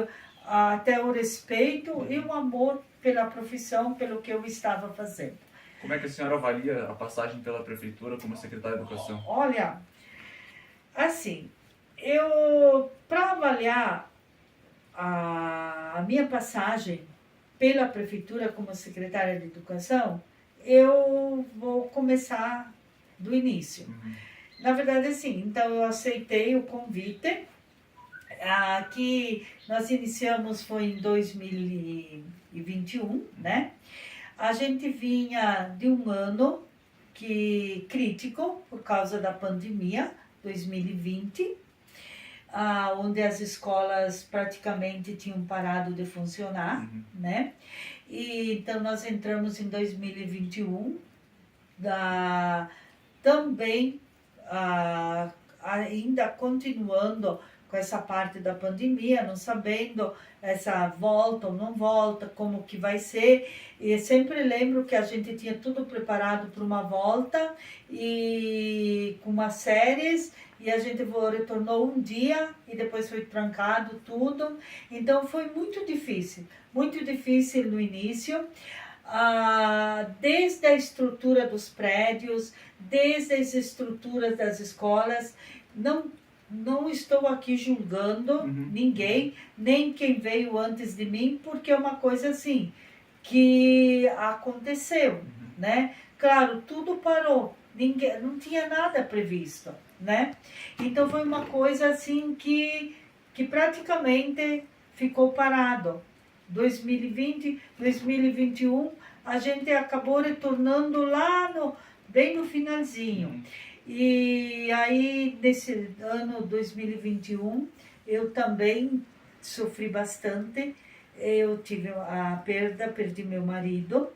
até o respeito e o amor pela profissão, pelo que eu estava fazendo. Como é que a senhora avalia a passagem pela prefeitura como secretária de Educação? Olha, assim, para avaliar a minha passagem pela prefeitura como secretária de Educação, eu vou começar do início. Na verdade, assim, então eu aceitei o convite, que nós iniciamos foi em 2021, né? A gente vinha de um ano crítico por causa da pandemia, 2020, onde as escolas praticamente tinham parado de funcionar, né? E então nós entramos em 2021, também ainda continuando com essa parte da pandemia, não sabendo essa volta ou não volta, como que vai ser. E sempre lembro que a gente tinha tudo preparado para uma volta e com umas séries, e a gente retornou um dia e depois foi trancado tudo. Então foi muito difícil no início. Desde a estrutura dos prédios, desde as estruturas das escolas, não estou aqui julgando ninguém, nem quem veio antes de mim, porque é uma coisa assim, que aconteceu, né? Claro, tudo parou, não tinha nada previsto, né? Então foi uma coisa assim que praticamente ficou parado. 2020, 2021, a gente acabou retornando lá bem no finalzinho. E aí, nesse ano 2021, eu também sofri bastante. Eu tive a perdi meu marido,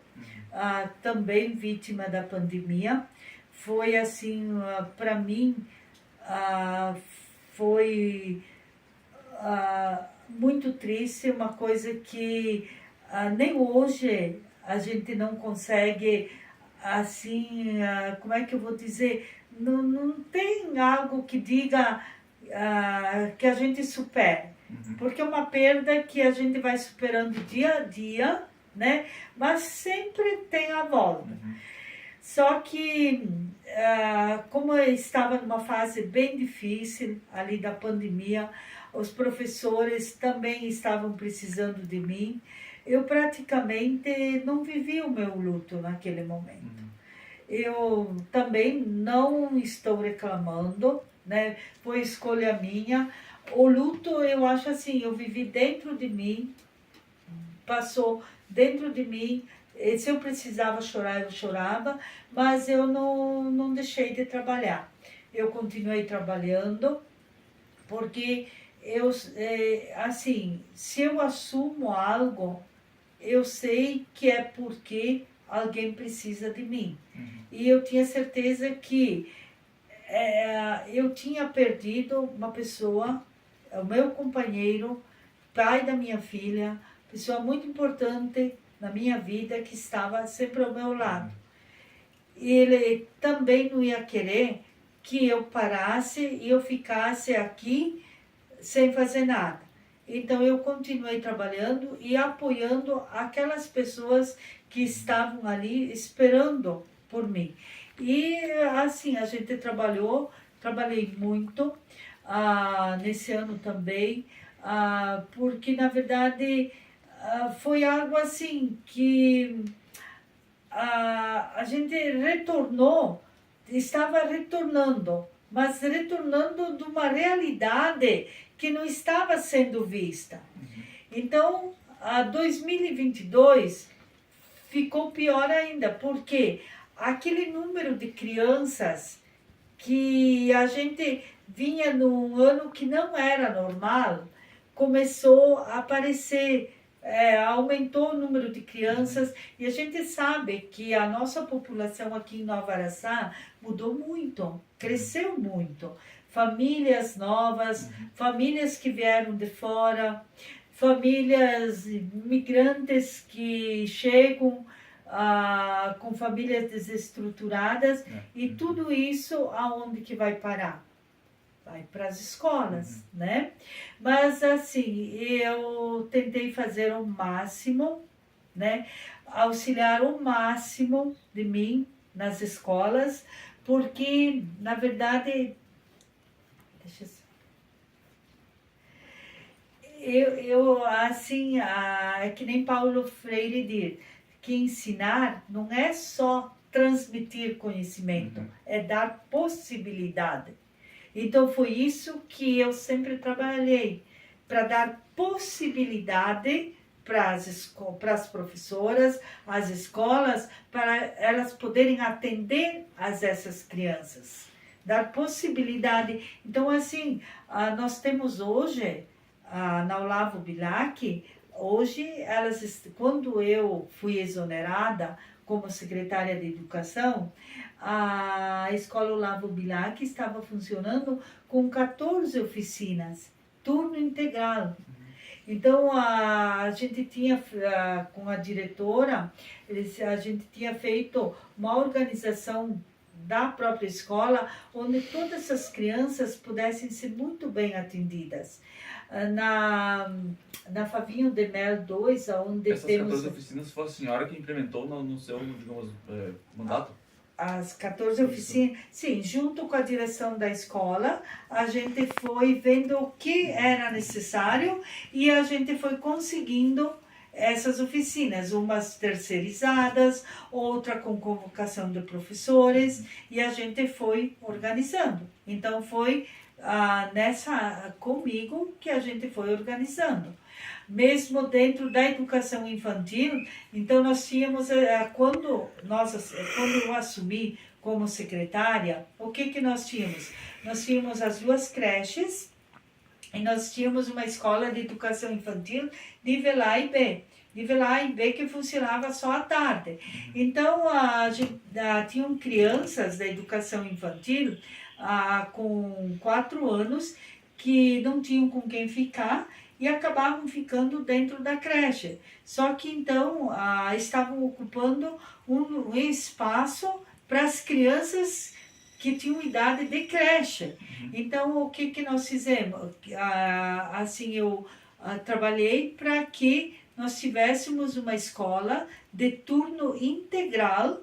também vítima da pandemia. Foi assim, para mim, foi muito triste, uma coisa que nem hoje a gente não consegue, assim, como é que eu vou dizer, não tem algo que diga que a gente supere, porque é uma perda que a gente vai superando dia a dia, né? Mas sempre tem a volta. Só que, como eu estava numa fase bem difícil ali da pandemia, os professores também estavam precisando de mim, eu praticamente não vivi o meu luto naquele momento. Eu também não estou reclamando, né? Foi escolha minha. O luto, eu acho assim, eu vivi dentro de mim, passou dentro de mim. Se eu precisava chorar, eu chorava, mas eu não deixei de trabalhar. Eu continuei trabalhando, porque eu, assim, se eu assumo algo, eu sei que é porque alguém precisa de mim. E eu tinha certeza que eu tinha perdido uma pessoa, o meu companheiro, pai da minha filha, pessoa muito importante na minha vida, que estava sempre ao meu lado. Ele também não ia querer que eu parasse e eu ficasse aqui sem fazer nada. Então eu continuei trabalhando e apoiando aquelas pessoas que estavam ali esperando por mim. E assim, a gente trabalhei muito nesse ano também, porque na verdade foi algo assim que a gente estava retornando, mas retornando de uma realidade que não estava sendo vista. Então, 2022 ficou pior ainda, porque aquele número de crianças que a gente vinha num ano que não era normal, começou a aparecer, aumentou o número de crianças, e a gente sabe que a nossa população aqui em Nova Araçá mudou muito, cresceu muito. Famílias novas, famílias que vieram de fora, famílias migrantes que chegam com famílias desestruturadas, e tudo isso aonde que vai parar? Vai para as escolas, né? Mas assim, eu tentei fazer o máximo, né? Auxiliar o máximo de mim nas escolas, porque, na verdade, eu assim, é que nem Paulo Freire diz, que ensinar não é só transmitir conhecimento, é dar possibilidade. Então foi isso que eu sempre trabalhei, para dar possibilidade para as professoras, as escolas, para elas poderem atender essas crianças, dar possibilidade. Então assim, nós temos hoje, na Olavo Bilac, hoje, quando eu fui exonerada como secretária de Educação, a Escola Olavo Bilac estava funcionando com 14 oficinas, turno integral. Então, a gente tinha, com a diretora, a gente tinha feito uma organização da própria escola, onde todas essas crianças pudessem ser muito bem atendidas. Na Favinho de Mel 2, onde essas temos... 14 oficinas foi a senhora que implementou no seu, digamos, mandato? As 14 oficinas, sim, junto com a direção da escola, a gente foi vendo o que era necessário e a gente foi conseguindo essas oficinas, umas terceirizadas, outra com convocação de professores, e a gente foi organizando. Então foi comigo que a gente foi organizando. Mesmo dentro da educação infantil, então nós tínhamos, quando eu assumi como secretária, o que nós tínhamos? Nós tínhamos as 2 creches e nós tínhamos uma escola de educação infantil nível A e B. Nível A e B que funcionava só à tarde. Então, tinham crianças da educação infantil com 4 anos que não tinham com quem ficar e acabavam ficando dentro da creche. Só que então estavam ocupando um espaço para as crianças que tinham idade de creche. Então, o que nós fizemos? Assim, eu trabalhei para que nós tivéssemos uma escola de turno integral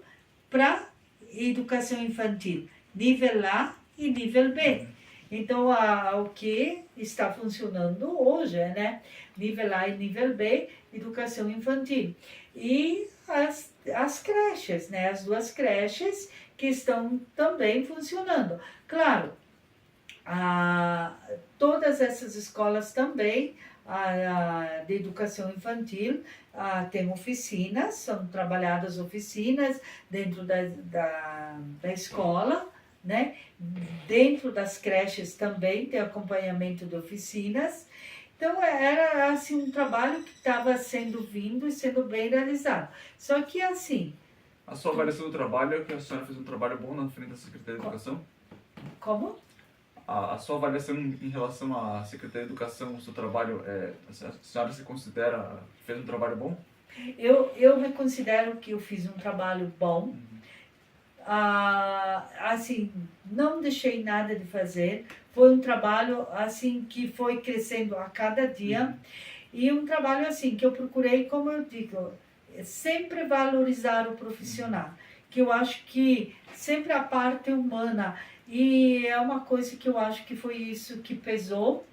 para educação infantil, nível A e nível B. Então, o que está funcionando hoje, né? Nível A e nível B, educação infantil. E as creches, né? As 2 creches que estão também funcionando. Claro, todas essas escolas também de educação infantil tem oficinas, são trabalhadas oficinas dentro da escola, né? Dentro das creches também tem acompanhamento de oficinas. Então era assim um trabalho que estava sendo bem realizado. Só que assim... A sua avaliação do trabalho é que a senhora fez um trabalho bom na frente da Secretaria de Educação? Como? A sua avaliação em relação à Secretaria de Educação, o seu trabalho, a senhora se considera que fez um trabalho bom? Eu me considero que eu fiz um trabalho bom. Assim, não deixei nada de fazer. Foi um trabalho assim que foi crescendo a cada dia. E um trabalho assim que eu procurei, como eu digo, sempre valorizar o profissional. Que eu acho que sempre a parte humana... E é uma coisa que eu acho que foi isso que pesou,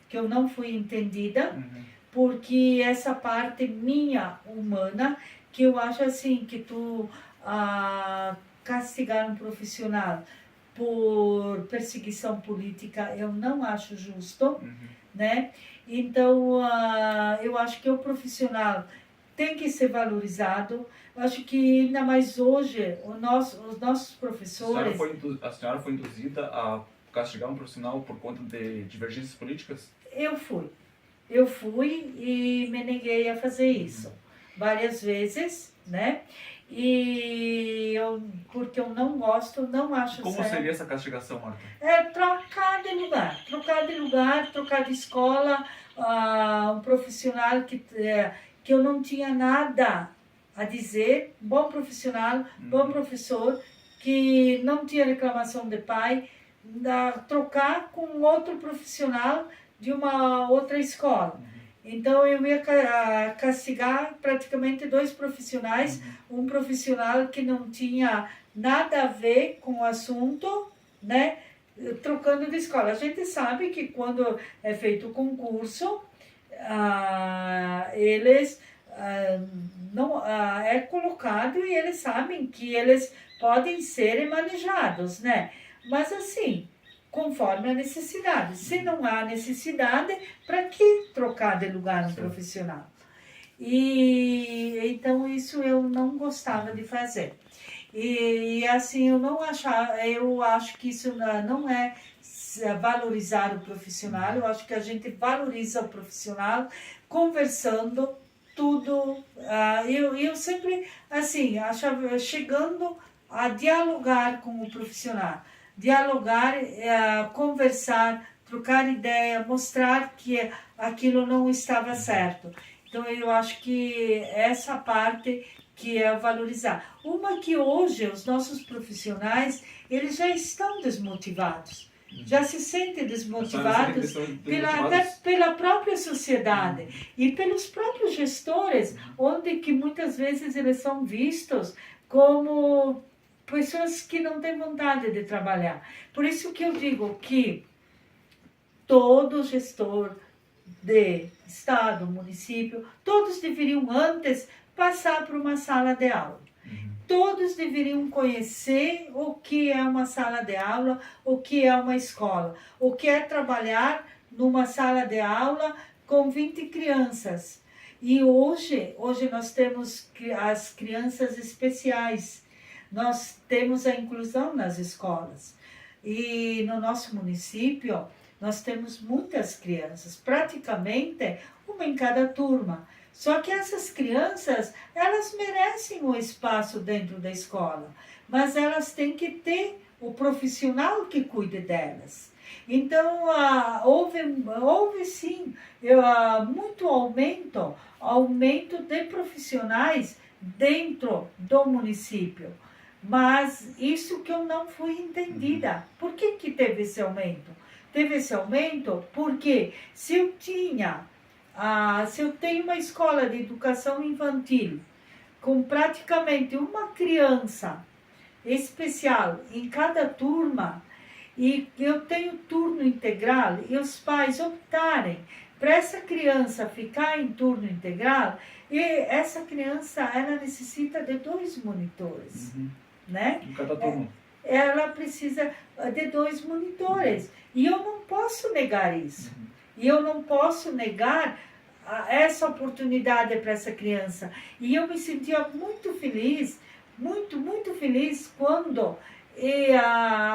que eu não fui entendida, porque essa parte minha humana, que eu acho assim, que tu castigar um profissional por perseguição política, eu não acho justo, né? Então, eu acho que o profissional tem que ser valorizado. Eu acho que ainda mais hoje, os nossos professores... A senhora foi induzida a castigar um profissional por conta de divergências políticas? Eu fui e me neguei a fazer isso várias vezes, né? Porque eu não gosto, não acho Como certo. seria essa castigação, Marta? É trocar de lugar, trocar de escola, um profissional que eu não tinha nada a dizer, bom profissional, bom professor, que não tinha reclamação de pai, trocar com outro profissional de uma outra escola. Então eu ia castigar praticamente 2 profissionais, um profissional que não tinha nada a ver com o assunto, né? Trocando de escola. A gente sabe que quando é feito o concurso, eles não é colocado e eles sabem que eles podem ser manejados, né? Mas assim, conforme a necessidade. Se não há necessidade, para que trocar de lugar um profissional? E então isso eu não gostava de fazer. E assim, eu acho que isso não é valorizar o profissional. Eu acho que a gente valoriza o profissional conversando tudo. Eu sempre, assim, achava, chegando a dialogar com o profissional. Dialogar, conversar, trocar ideia, mostrar que aquilo não estava certo. Então, eu acho que essa parte que é valorizar. Uma que hoje os nossos profissionais, eles já estão desmotivados. Já se sentem desmotivados pela própria sociedade e pelos próprios gestores, onde que muitas vezes eles são vistos como pessoas que não têm vontade de trabalhar. Por isso que eu digo que todo gestor, de estado, município, todos deveriam antes passar por uma sala de aula. Todos deveriam conhecer o que é uma sala de aula, o que é uma escola, o que é trabalhar numa sala de aula com 20 crianças. E hoje nós temos as crianças especiais, nós temos a inclusão nas escolas. E no nosso município, nós temos muitas crianças, praticamente uma em cada turma. Só que essas crianças, elas merecem um espaço dentro da escola, mas elas têm que ter o profissional que cuide delas. Então, houve sim muito aumento de profissionais dentro do município. Mas isso que eu não fui entendida. Por que teve esse aumento? Teve esse aumento porque se eu tenho uma escola de educação infantil com praticamente uma criança especial em cada turma, e eu tenho turno integral, e os pais optarem para essa criança ficar em turno integral, e essa criança, ela necessita de 2 monitores, né? Em cada turno. Ela precisa de 2 monitores, e eu não posso negar isso. E eu não posso negar essa oportunidade para essa criança. E eu me sentia muito feliz, muito feliz quando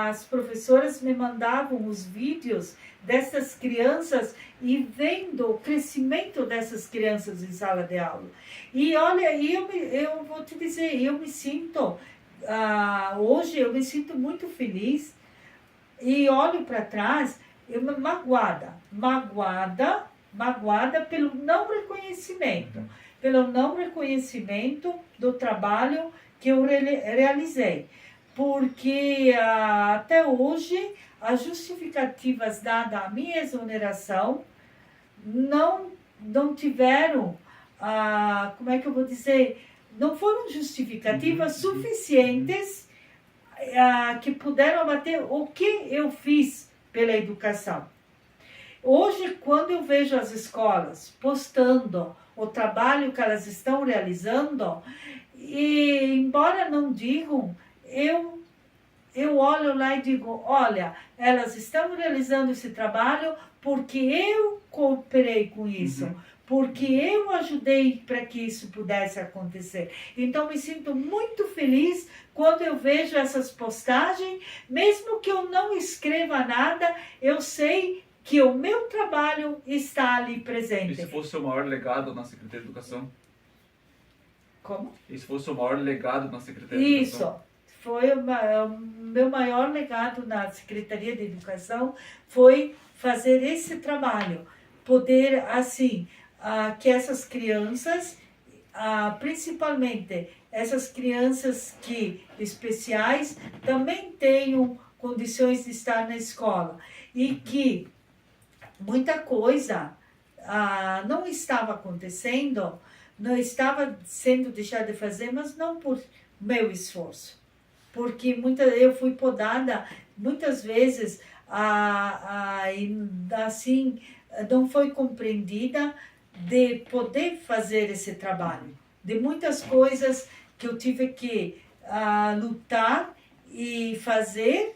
as professoras me mandavam os vídeos dessas crianças e vendo o crescimento dessas crianças em sala de aula. E olha, eu vou te dizer, eu me sinto, hoje eu me sinto muito feliz e olho para trás, eu me magoada pelo não reconhecimento do trabalho que eu realizei. Porque até hoje as justificativas dadas à minha exoneração não tiveram, como é que eu vou dizer, não foram justificativas suficientes que puderam abater o que eu fiz pela educação. Hoje, quando eu vejo as escolas postando o trabalho que elas estão realizando, e embora não digam, eu olho lá e digo, olha, elas estão realizando esse trabalho porque eu cooperei com isso, porque eu ajudei para que isso pudesse acontecer. Então, me sinto muito feliz quando eu vejo essas postagens, mesmo que eu não escreva nada, eu sei que o meu trabalho está ali presente. E se fosse o maior legado na Secretaria de Educação? Como? E se fosse o maior legado na Secretaria de Educação? Isso. Foi o meu maior legado na Secretaria de Educação, foi fazer esse trabalho. Poder, assim, que essas crianças, principalmente essas crianças especiais, também tenham condições de estar na escola. E que muita coisa não estava acontecendo, não estava sendo deixada de fazer, mas não por meu esforço. Porque eu fui podada muitas vezes, assim, não foi compreendida de poder fazer esse trabalho. De muitas coisas que eu tive que lutar e fazer,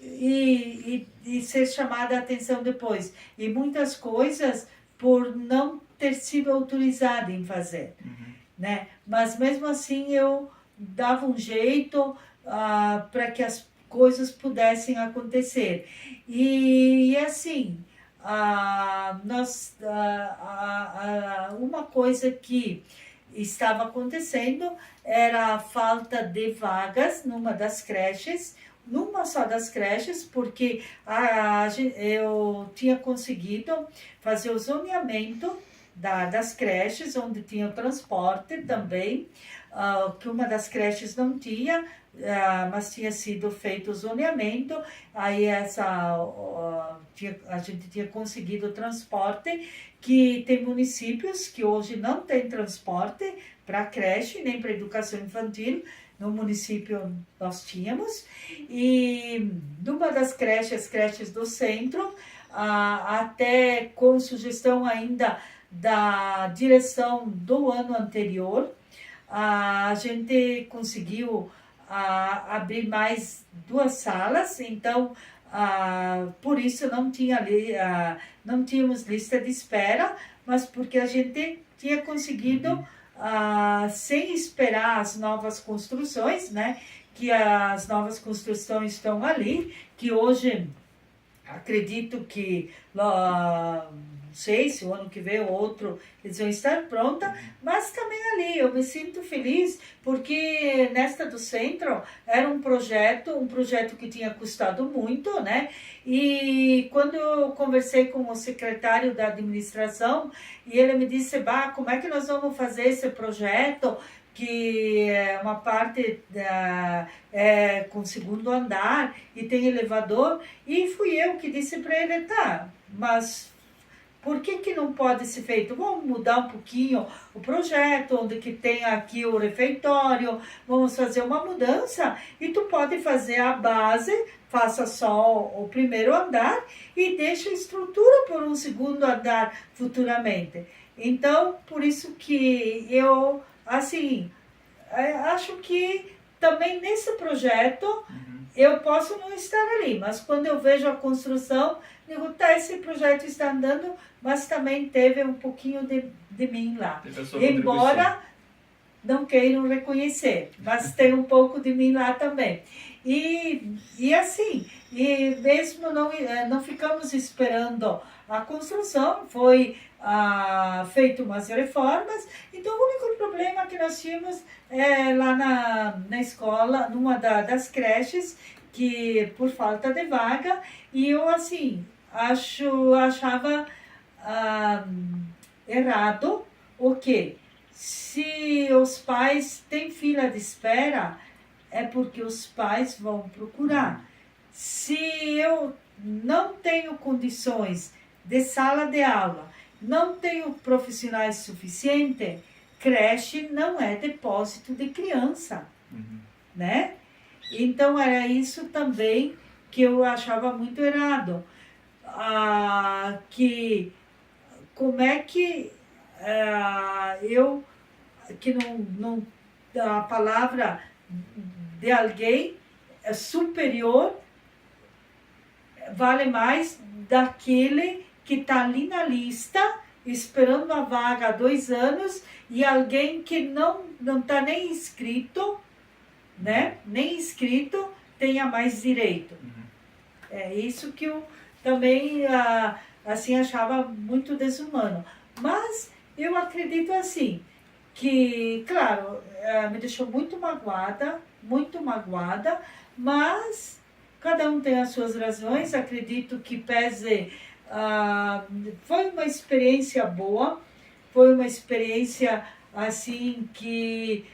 e ser chamada a atenção depois. E muitas coisas por não ter sido autorizada em fazer. Né? Mas mesmo assim eu dava um jeito para que as coisas pudessem acontecer. E assim, uma coisa que estava acontecendo era a falta de vagas numa só das creches, porque eu tinha conseguido fazer o zoneamento das creches, onde tinha o transporte também, que uma das creches não tinha, mas tinha sido feito o zoneamento, aí a gente tinha conseguido o transporte, que tem municípios que hoje não tem transporte para creche, nem para educação infantil. No município nós tínhamos, e numa das creches, as creches do centro, até com sugestão ainda da direção do ano anterior, a gente conseguiu abrir mais 2 salas, então por isso não tínhamos lista de espera, mas porque a gente tinha conseguido, sem esperar as novas construções, né, que as novas construções estão ali, que hoje acredito que não sei se o ano que vem ou outro eles vão estar pronta, mas também ali eu me sinto feliz porque nesta do centro era um projeto que tinha custado muito, né? E quando eu conversei com o secretário da administração e ele me disse, bah, como é que nós vamos fazer esse projeto? Que é uma parte com 2º andar e tem elevador, e fui eu que disse para ele, tá, mas por que não pode ser feito? Vamos mudar um pouquinho o projeto, onde que tem aqui o refeitório, vamos fazer uma mudança e tu pode fazer a base, faça só o 1º andar e deixa a estrutura por um 2º andar futuramente. Então, por isso que eu, assim, acho que também nesse projeto eu posso não estar ali, mas quando eu vejo a construção, digo, tá, esse projeto está andando, mas também teve um pouquinho de mim lá. Embora não queiram reconhecer, mas tem um pouco de mim lá também. E assim, e mesmo não ficamos esperando a construção, foi feito umas reformas, então o único problema que nós tínhamos lá na escola, numa das creches, que por falta de vaga, e eu assim, achava errado o quê? Se os pais têm fila de espera, é porque os pais vão procurar. Se eu não tenho condições de sala de aula, não tenho profissionais suficientes, creche não é depósito de criança, né? Então, era isso também que eu achava muito errado. Que como é que que não a palavra de alguém superior vale mais daquele que está ali na lista esperando a vaga há 2 anos e alguém que não está nem inscrito, né? Nem inscrito tenha mais direito. É isso que eu também assim achava muito desumano. Mas eu acredito assim, que, claro, me deixou muito magoada, mas cada um tem as suas razões, acredito que pese, foi uma experiência boa, foi uma experiência assim que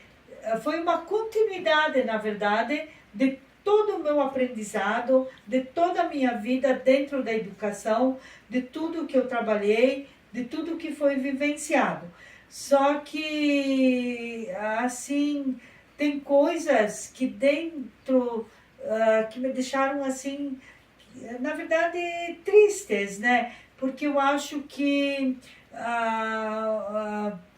foi uma continuidade, na verdade, de todo o meu aprendizado, de toda a minha vida dentro da educação, de tudo que eu trabalhei, de tudo que foi vivenciado. Só que, assim, tem coisas que dentro, que me deixaram, assim, na verdade, tristes, né? Porque eu acho que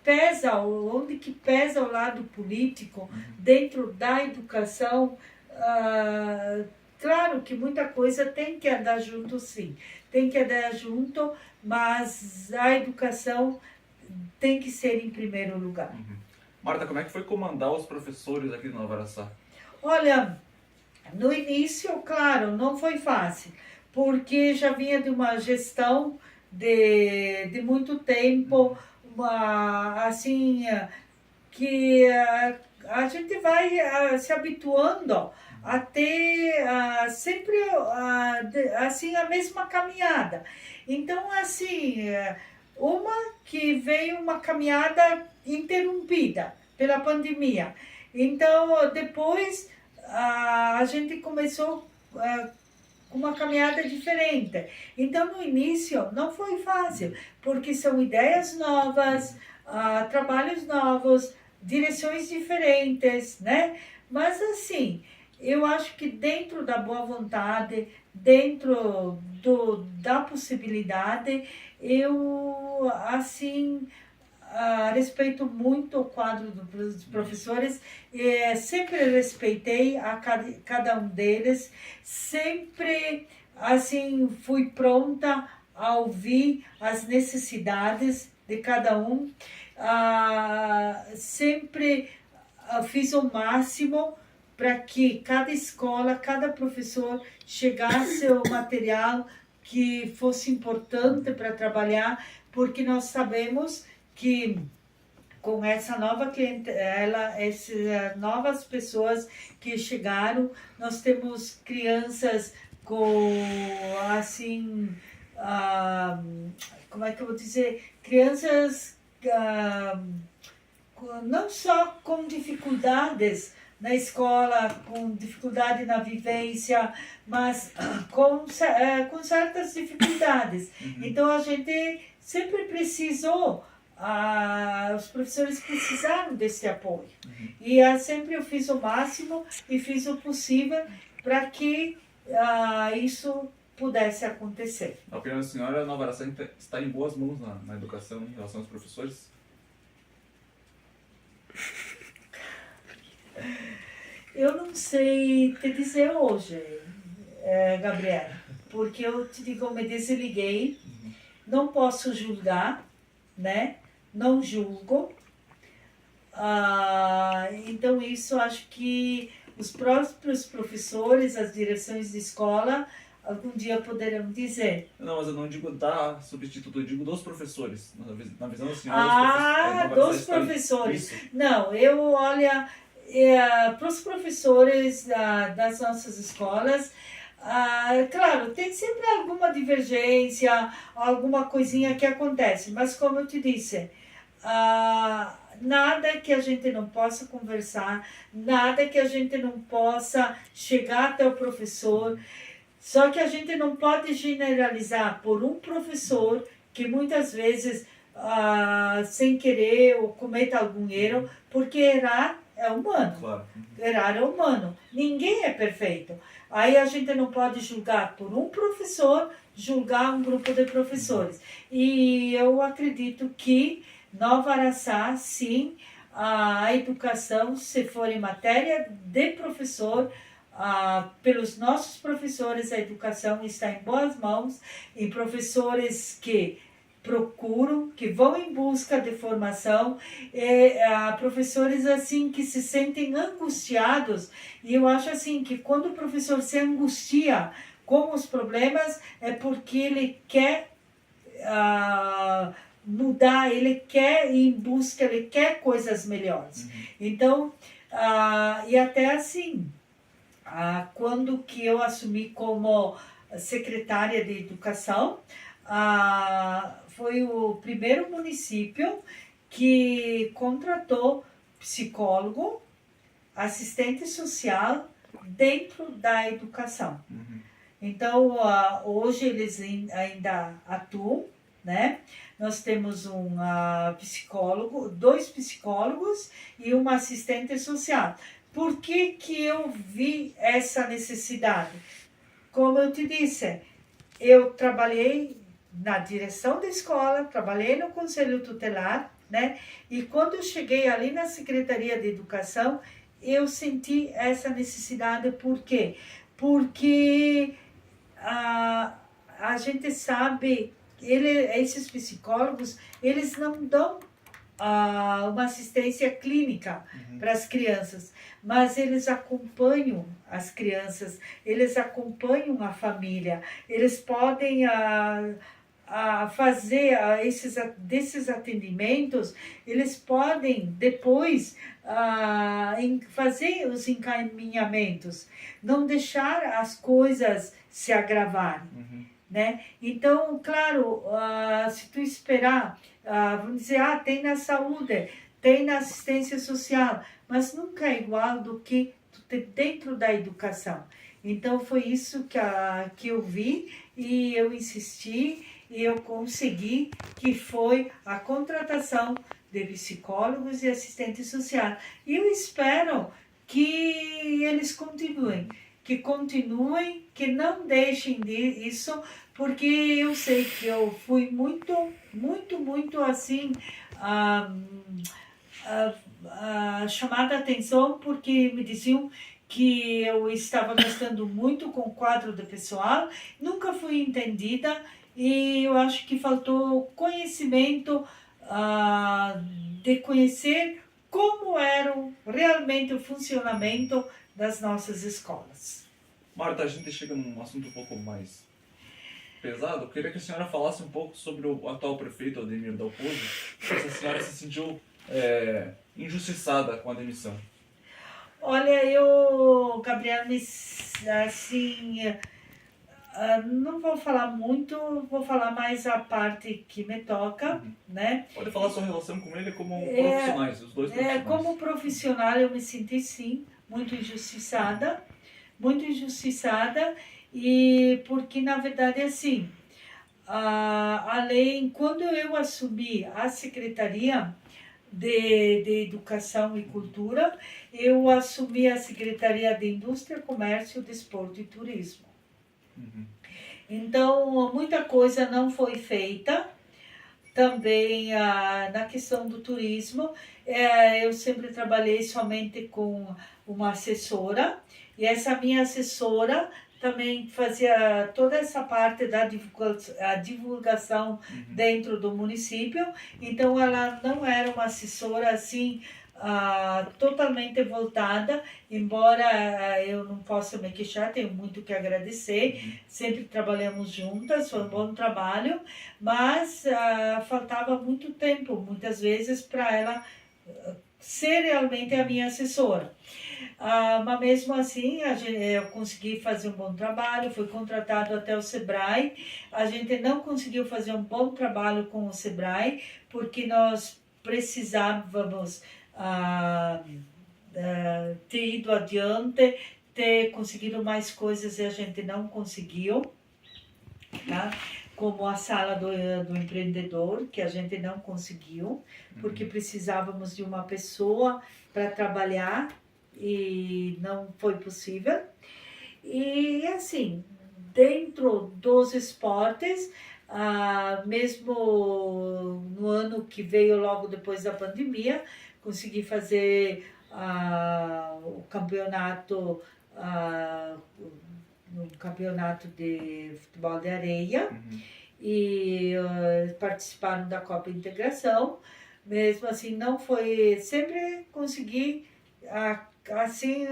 pesa, onde que pesa o lado político dentro da educação, claro que muita coisa tem que andar junto, sim. Tem que andar junto, mas a educação tem que ser em primeiro lugar. Marta, como é que foi comandar os professores aqui no Nova Araçá? Olha, no início, claro, não foi fácil, porque já vinha de uma gestão de muito tempo, assim, que a gente vai se habituando a ter sempre assim, a mesma caminhada. Então, assim, uma que veio uma caminhada interrompida pela pandemia. Então, depois a gente começou com uma caminhada diferente. Então, no início, não foi fácil, porque são ideias novas, trabalhos novos, direções diferentes, né? Mas, assim, eu acho que dentro da boa vontade, dentro da possibilidade, eu, assim, respeito muito o quadro dos professores, sempre respeitei a cada um deles, sempre, assim, fui pronta a ouvir as necessidades de cada um, sempre fiz o máximo para que cada escola, cada professor chegasse ao material que fosse importante para trabalhar, porque nós sabemos que com essa nova clientela, essas novas pessoas que chegaram, nós temos crianças com, assim, como é que eu vou dizer, crianças não só com dificuldades na escola, com dificuldade na vivência, mas com certas dificuldades. Então, a gente sempre precisou, os professores precisaram desse apoio. E sempre eu fiz o máximo e fiz o possível para que isso pudesse acontecer. Na opinião da senhora, Nova Araçá está em boas mãos na educação em relação aos professores? Eu não sei te dizer hoje, Gabriela, porque eu te digo, eu me desliguei, não posso julgar, né? Não julgo. Então isso acho que os próprios professores, as direções de escola, algum dia poderão dizer. Não, mas eu não digo da substituta, eu digo dos professores. Na visão da senhora, dos professores. Não, eu olho para os professores das nossas escolas. Claro, tem sempre alguma divergência, alguma coisinha que acontece, mas como eu te disse, nada que a gente não possa conversar, nada que a gente não possa chegar até o professor. Só que a gente não pode generalizar por um professor que muitas vezes, sem querer, ou cometa algum erro, porque errar é humano. Claro. Errar é humano. Ninguém é perfeito. Aí a gente não pode julgar por um professor, julgar um grupo de professores. E eu acredito que Nova Araçá, sim, a educação, se for em matéria de professor, pelos nossos professores, a educação está em boas mãos, em professores que procuram, que vão em busca de formação, professores assim que se sentem angustiados, e eu acho assim que quando o professor se angustia com os problemas é porque ele quer mudar, ele quer ir em busca, ele quer coisas melhores. Então, e até assim, quando que eu assumi como secretária de educação, foi o primeiro município que contratou psicólogo, assistente social dentro da educação. Então, hoje eles ainda atuam, né? Nós temos um psicólogo, 2 psicólogos e uma assistente social. Por que que eu vi essa necessidade? Como eu te disse, eu trabalhei na direção da escola, trabalhei no conselho tutelar, né? E quando eu cheguei ali na Secretaria de Educação, eu senti essa necessidade. Por quê? Porque a gente sabe, esses psicólogos, eles não dão uma assistência clínica para as crianças, mas eles acompanham as crianças, eles acompanham a família, eles podem fazer desses atendimentos, eles podem depois fazer os encaminhamentos, não deixar as coisas se agravarem. Né? Então, claro, se tu esperar, vamos dizer, tem na saúde, tem na assistência social, mas nunca é igual do que tu ter dentro da educação. Então, foi isso que eu vi e eu insisti e eu consegui, que foi a contratação de psicólogos e assistentes sociais. E eu espero que eles continuem, que não deixem isso, porque eu sei que eu fui muito assim, chamada a atenção, porque me diziam que eu estava gastando muito com o quadro do pessoal, nunca fui entendida e eu acho que faltou conhecimento, de conhecer como era realmente o funcionamento das nossas escolas. Marta, a gente chega num assunto um pouco mais pesado. Eu queria que a senhora falasse um pouco sobre o atual prefeito, Ademir Dalpozo, se a senhora se sentiu injustiçada com a demissão. Olha, eu, Gabriela, assim, não vou falar muito, vou falar mais a parte que me toca, né? Pode falar sua relação com ele como profissionais, os dois profissionais. Como profissional eu me senti, sim, muito injustiçada, e porque, na verdade, assim, além, quando eu assumi a Secretaria de Educação e Cultura, eu assumi a Secretaria de Indústria, Comércio, Desporto e Turismo. Então, muita coisa não foi feita. Também na questão do turismo, eu sempre trabalhei somente com uma assessora, e essa minha assessora também fazia toda essa parte da divulgação dentro do município, então ela não era uma assessora assim, totalmente voltada, embora eu não possa me queixar, tenho muito que agradecer, sempre trabalhamos juntas, foi um bom trabalho, mas faltava muito tempo, muitas vezes, para ela ser realmente a minha assessora. Mas mesmo assim, eu consegui fazer um bom trabalho, fui contratado até o Sebrae. A gente não conseguiu fazer um bom trabalho com o Sebrae, porque nós precisávamos ter ido adiante, ter conseguido mais coisas e a gente não conseguiu, tá? Como a sala do empreendedor, que a gente não conseguiu, porque precisávamos de uma pessoa para trabalhar e não foi possível. E assim, dentro dos esportes, mesmo no ano que veio logo depois da pandemia, consegui fazer o campeonato, um campeonato de futebol de areia, e participaram da Copa Integração. Mesmo assim, não foi, sempre consegui assim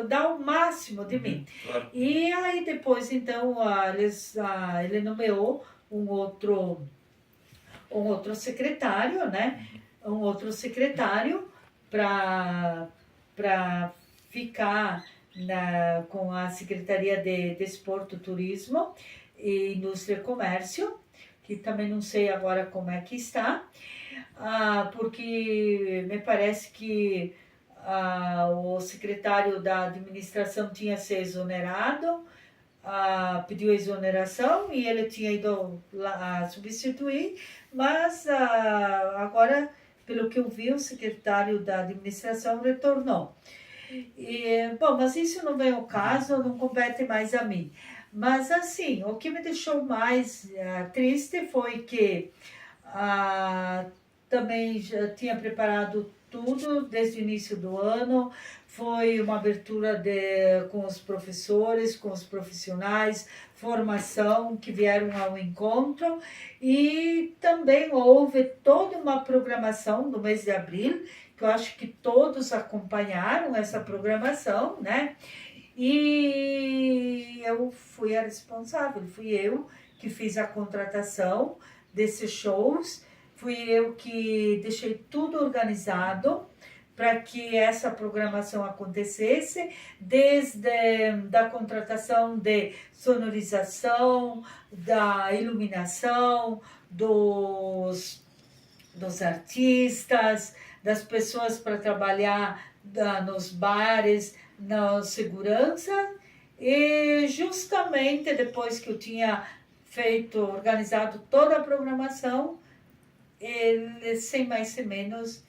dar o máximo de mim. Claro. E aí depois então ele nomeou um outro secretário, né? Um outro secretário para ficar com a Secretaria de Desporto, Turismo e Indústria e Comércio, que também não sei agora como é que está, porque me parece que o secretário da administração tinha se exonerado, pediu exoneração e ele tinha ido lá substituir, mas agora, pelo que eu vi, o secretário da administração retornou. Bom, mas isso não vem ao caso, não compete mais a mim. Mas assim, o que me deixou mais triste foi que também já tinha preparado tudo desde o início do ano, foi uma abertura com os professores, com os profissionais, formação que vieram ao encontro, e também houve toda uma programação no mês de abril, que eu acho que todos acompanharam essa programação, né? E eu fui a responsável, fui eu que fiz a contratação desses shows, fui eu que deixei tudo organizado para que essa programação acontecesse, desde da contratação de sonorização, da iluminação, dos artistas, das pessoas para trabalhar nos bares, na segurança, e justamente depois que eu tinha organizado toda a programação, ele, sem mais sem menos,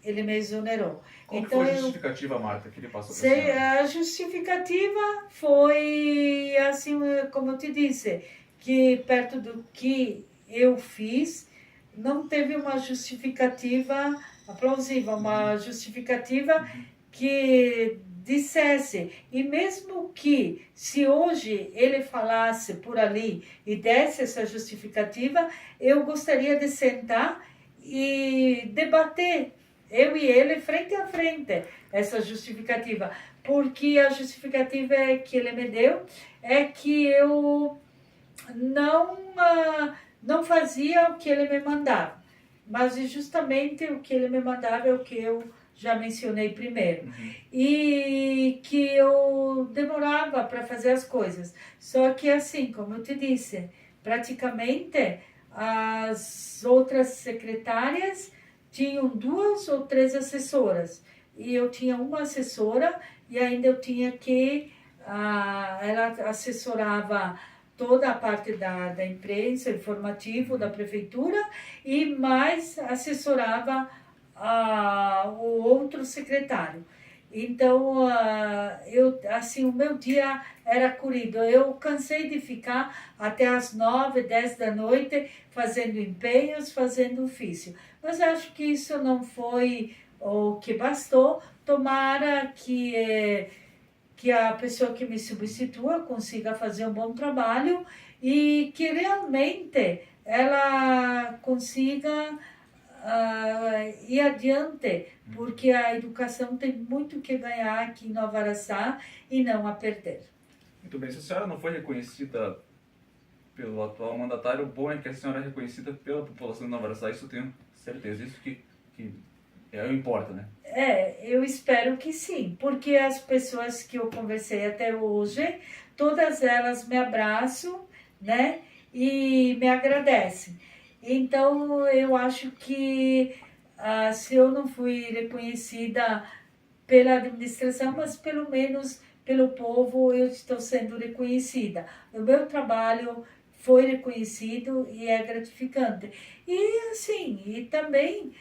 ele me exonerou. Qual que Então, foi a eu- justificativa, Marta, que ele passou para a Se- senhora? a justificativa foi, assim, como eu te disse, que perto do que eu fiz, não teve uma justificativa plausível, uma justificativa que dissesse. E mesmo que, se hoje ele falasse por ali e desse essa justificativa, eu gostaria de sentar e debater, eu e ele, frente a frente, essa justificativa. Porque a justificativa que ele me deu é que eu não fazia o que ele me mandava. Mas justamente o que ele me mandava é o que eu já mencionei primeiro. E que eu demorava para fazer as coisas. Só que assim, como eu te disse, praticamente as outras secretárias tinham 2 ou 3 assessoras. E eu tinha uma assessora e ainda eu tinha que... ela assessorava toda a parte da imprensa, informativo da prefeitura, e mais assessorava o outro secretário. Então, assim, o meu dia era corrido. Eu cansei de ficar até as 9, 10 da noite fazendo empenhos, fazendo ofício. Mas acho que isso não foi o que bastou. Tomara que a pessoa que me substitua consiga fazer um bom trabalho e que realmente ela consiga ir adiante, porque a educação tem muito que ganhar aqui em Nova Araçá e não a perder. Muito bem, se a senhora não foi reconhecida pelo atual mandatário, o bom é que a senhora é reconhecida pela população de Nova Araçá, isso eu tenho certeza, isso que importa, né? Eu espero que sim, porque as pessoas que eu conversei até hoje, todas elas me abraçam, né, e me agradecem. Então, eu acho que se eu não fui reconhecida pela administração, mas pelo menos pelo povo, eu estou sendo reconhecida. O meu trabalho foi reconhecido e é gratificante. E assim, e também...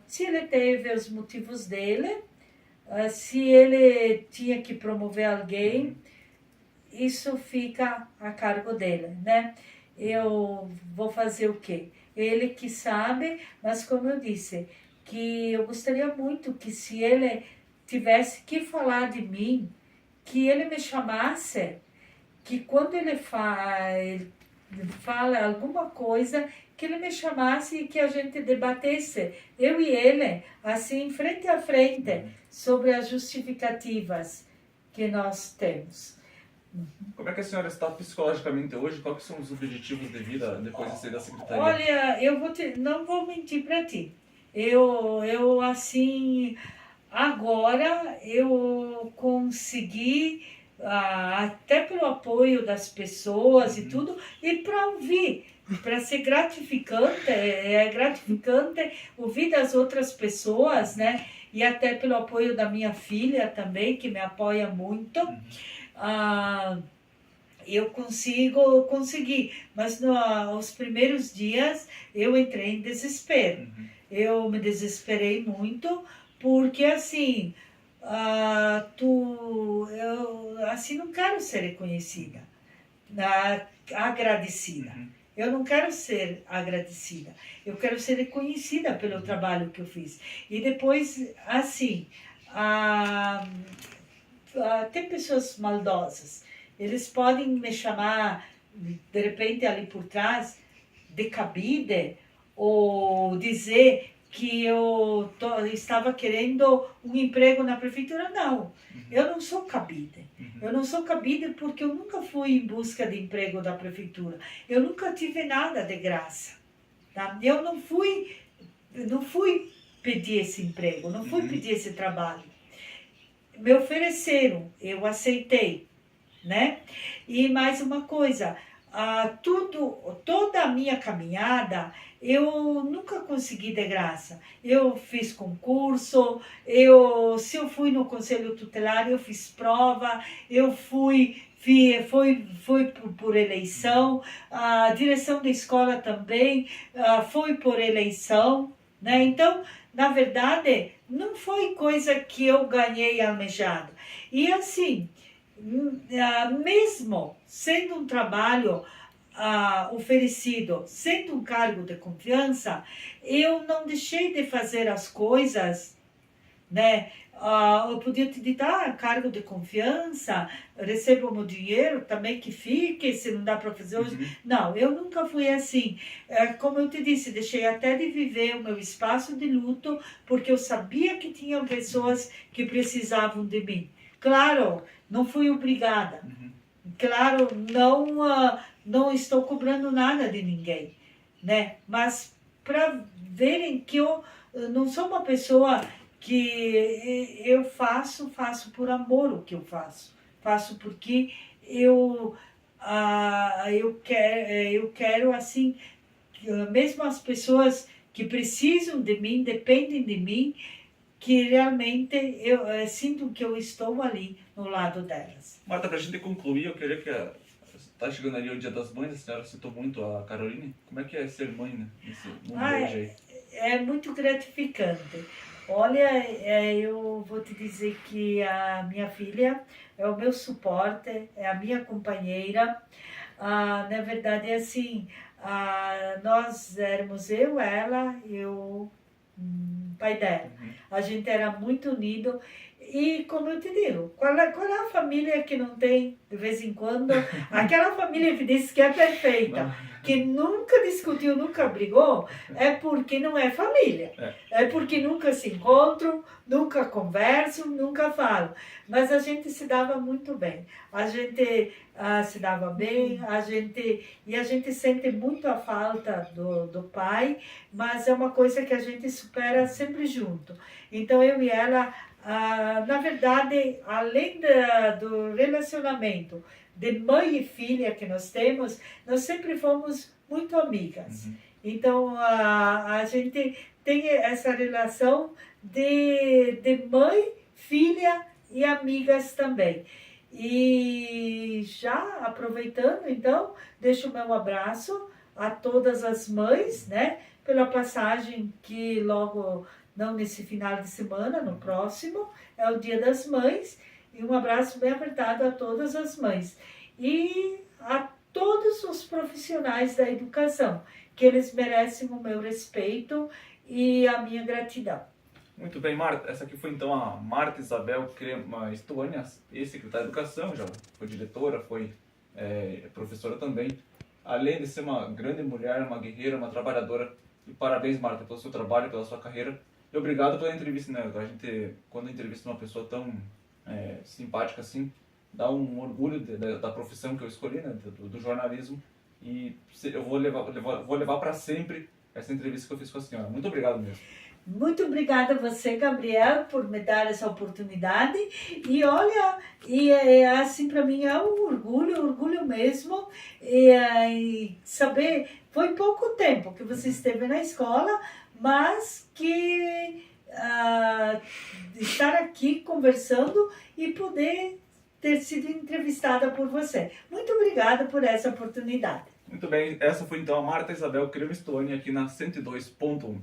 se ele teve os motivos dele, se ele tinha que promover alguém, isso fica a cargo dele, né? Eu vou fazer o quê? Ele que sabe, mas como eu disse, que eu gostaria muito que se ele tivesse que falar de mim, que ele me chamasse, que quando ele fala alguma coisa, que ele me chamasse e que a gente debatesse, eu e ele, assim, frente a frente, sobre as justificativas que nós temos. Como é que a senhora está psicologicamente hoje? Quais são os objetivos de vida depois de sair da secretaria? Olha, não vou mentir para ti. Eu assim, agora eu consegui, até pelo apoio das pessoas e tudo, e para ouvir, para ser gratificante, é gratificante ouvir das outras pessoas, né? E até pelo apoio da minha filha também, que me apoia muito. Eu consegui, mas nos primeiros dias eu entrei em desespero. Eu me desesperei muito, porque assim, eu assim não quero ser reconhecida, agradecida. Eu não quero ser agradecida, eu quero ser reconhecida pelo trabalho que eu fiz. E depois, assim, tem pessoas maldosas. Eles podem me chamar, de repente, ali por trás, de cabide, ou dizer que eu estava querendo um emprego na prefeitura. Não, eu não sou cabide. Eu não sou cabide porque eu nunca fui em busca de emprego da prefeitura. Eu nunca tive nada de graça. Tá? Eu não fui pedir esse emprego, não fui pedir esse trabalho. Me ofereceram, eu aceitei, né? E mais uma coisa, toda a minha caminhada, eu nunca consegui de graça. Eu fiz concurso, se eu fui no conselho tutelar, eu fiz prova, eu fui por eleição, a direção da escola também foi por eleição, né? Então, na verdade, não foi coisa que eu ganhei almejado. E assim, mesmo sendo um trabalho oferecido, sendo um cargo de confiança, eu não deixei de fazer as coisas, né? Eu podia te dizer, cargo de confiança, recebo o meu dinheiro, também que fique, se não dá para fazer hoje. Uhum. Não, eu nunca fui assim. Como eu te disse, deixei até de viver o meu espaço de luto, porque eu sabia que tinham pessoas que precisavam de mim. Claro, não fui obrigada. Uhum. Claro, não estou cobrando nada de ninguém, né? Mas para verem que eu não sou uma pessoa que eu faço por amor o que eu faço. Faço porque eu quero assim, mesmo as pessoas que precisam de mim, dependem de mim, que realmente eu sinto que eu estou ali no lado delas. Marta, para a gente concluir, eu queria que está chegando ali o Dia das Mães, a senhora citou muito a Caroline. Como é que é ser mãe, né, nesse mundo hoje aí? É muito gratificante. Olha, eu vou te dizer que a minha filha é o meu suporte, é a minha companheira. Na verdade, é assim, nós éramos eu, ela e o pai dela. Uhum. A gente era muito unido. E como eu te digo, qual é a família que não tem, de vez em quando, aquela família que diz que é perfeita, Não. que nunca discutiu, nunca brigou, é porque não é família. É porque nunca se encontram, nunca conversam, nunca falam. Mas a gente se dava muito bem. A gente se dava bem, a gente sente muito a falta do pai, mas é uma coisa que a gente supera sempre junto. Então eu e ela, na verdade, além do relacionamento de mãe e filha que nós temos, nós sempre fomos muito amigas. Uhum. Então, a gente tem essa relação de mãe, filha e amigas também. E já aproveitando, então, deixo o meu abraço a todas as mães, né? Pela passagem que logo, não nesse final de semana, no próximo, é o Dia das Mães. E um abraço bem apertado a todas as mães. E a todos os profissionais da educação, que eles merecem o meu respeito e a minha gratidão. Muito bem, Marta. Essa aqui foi então a Marta Isabel Crema Stoania, ex-secretária de Educação, já foi diretora, foi professora também. Além de ser uma grande mulher, uma guerreira, uma trabalhadora. E parabéns, Marta, pelo seu trabalho, pela sua carreira. E obrigado pela entrevista, né? A gente, quando entrevista uma pessoa tão simpática assim, dá um orgulho da profissão que eu escolhi, né? Do jornalismo. E eu vou levar para sempre essa entrevista que eu fiz com a senhora. Muito obrigado mesmo. Muito obrigada a você, Gabriel, por me dar essa oportunidade. E olha, assim, para mim é um orgulho mesmo. E saber, foi pouco tempo que você esteve na escola, mas que estar aqui conversando e poder ter sido entrevistada por você. Muito obrigada por essa oportunidade. Muito bem, essa foi então a Marta Isabel Crema Stoania aqui na 102.1.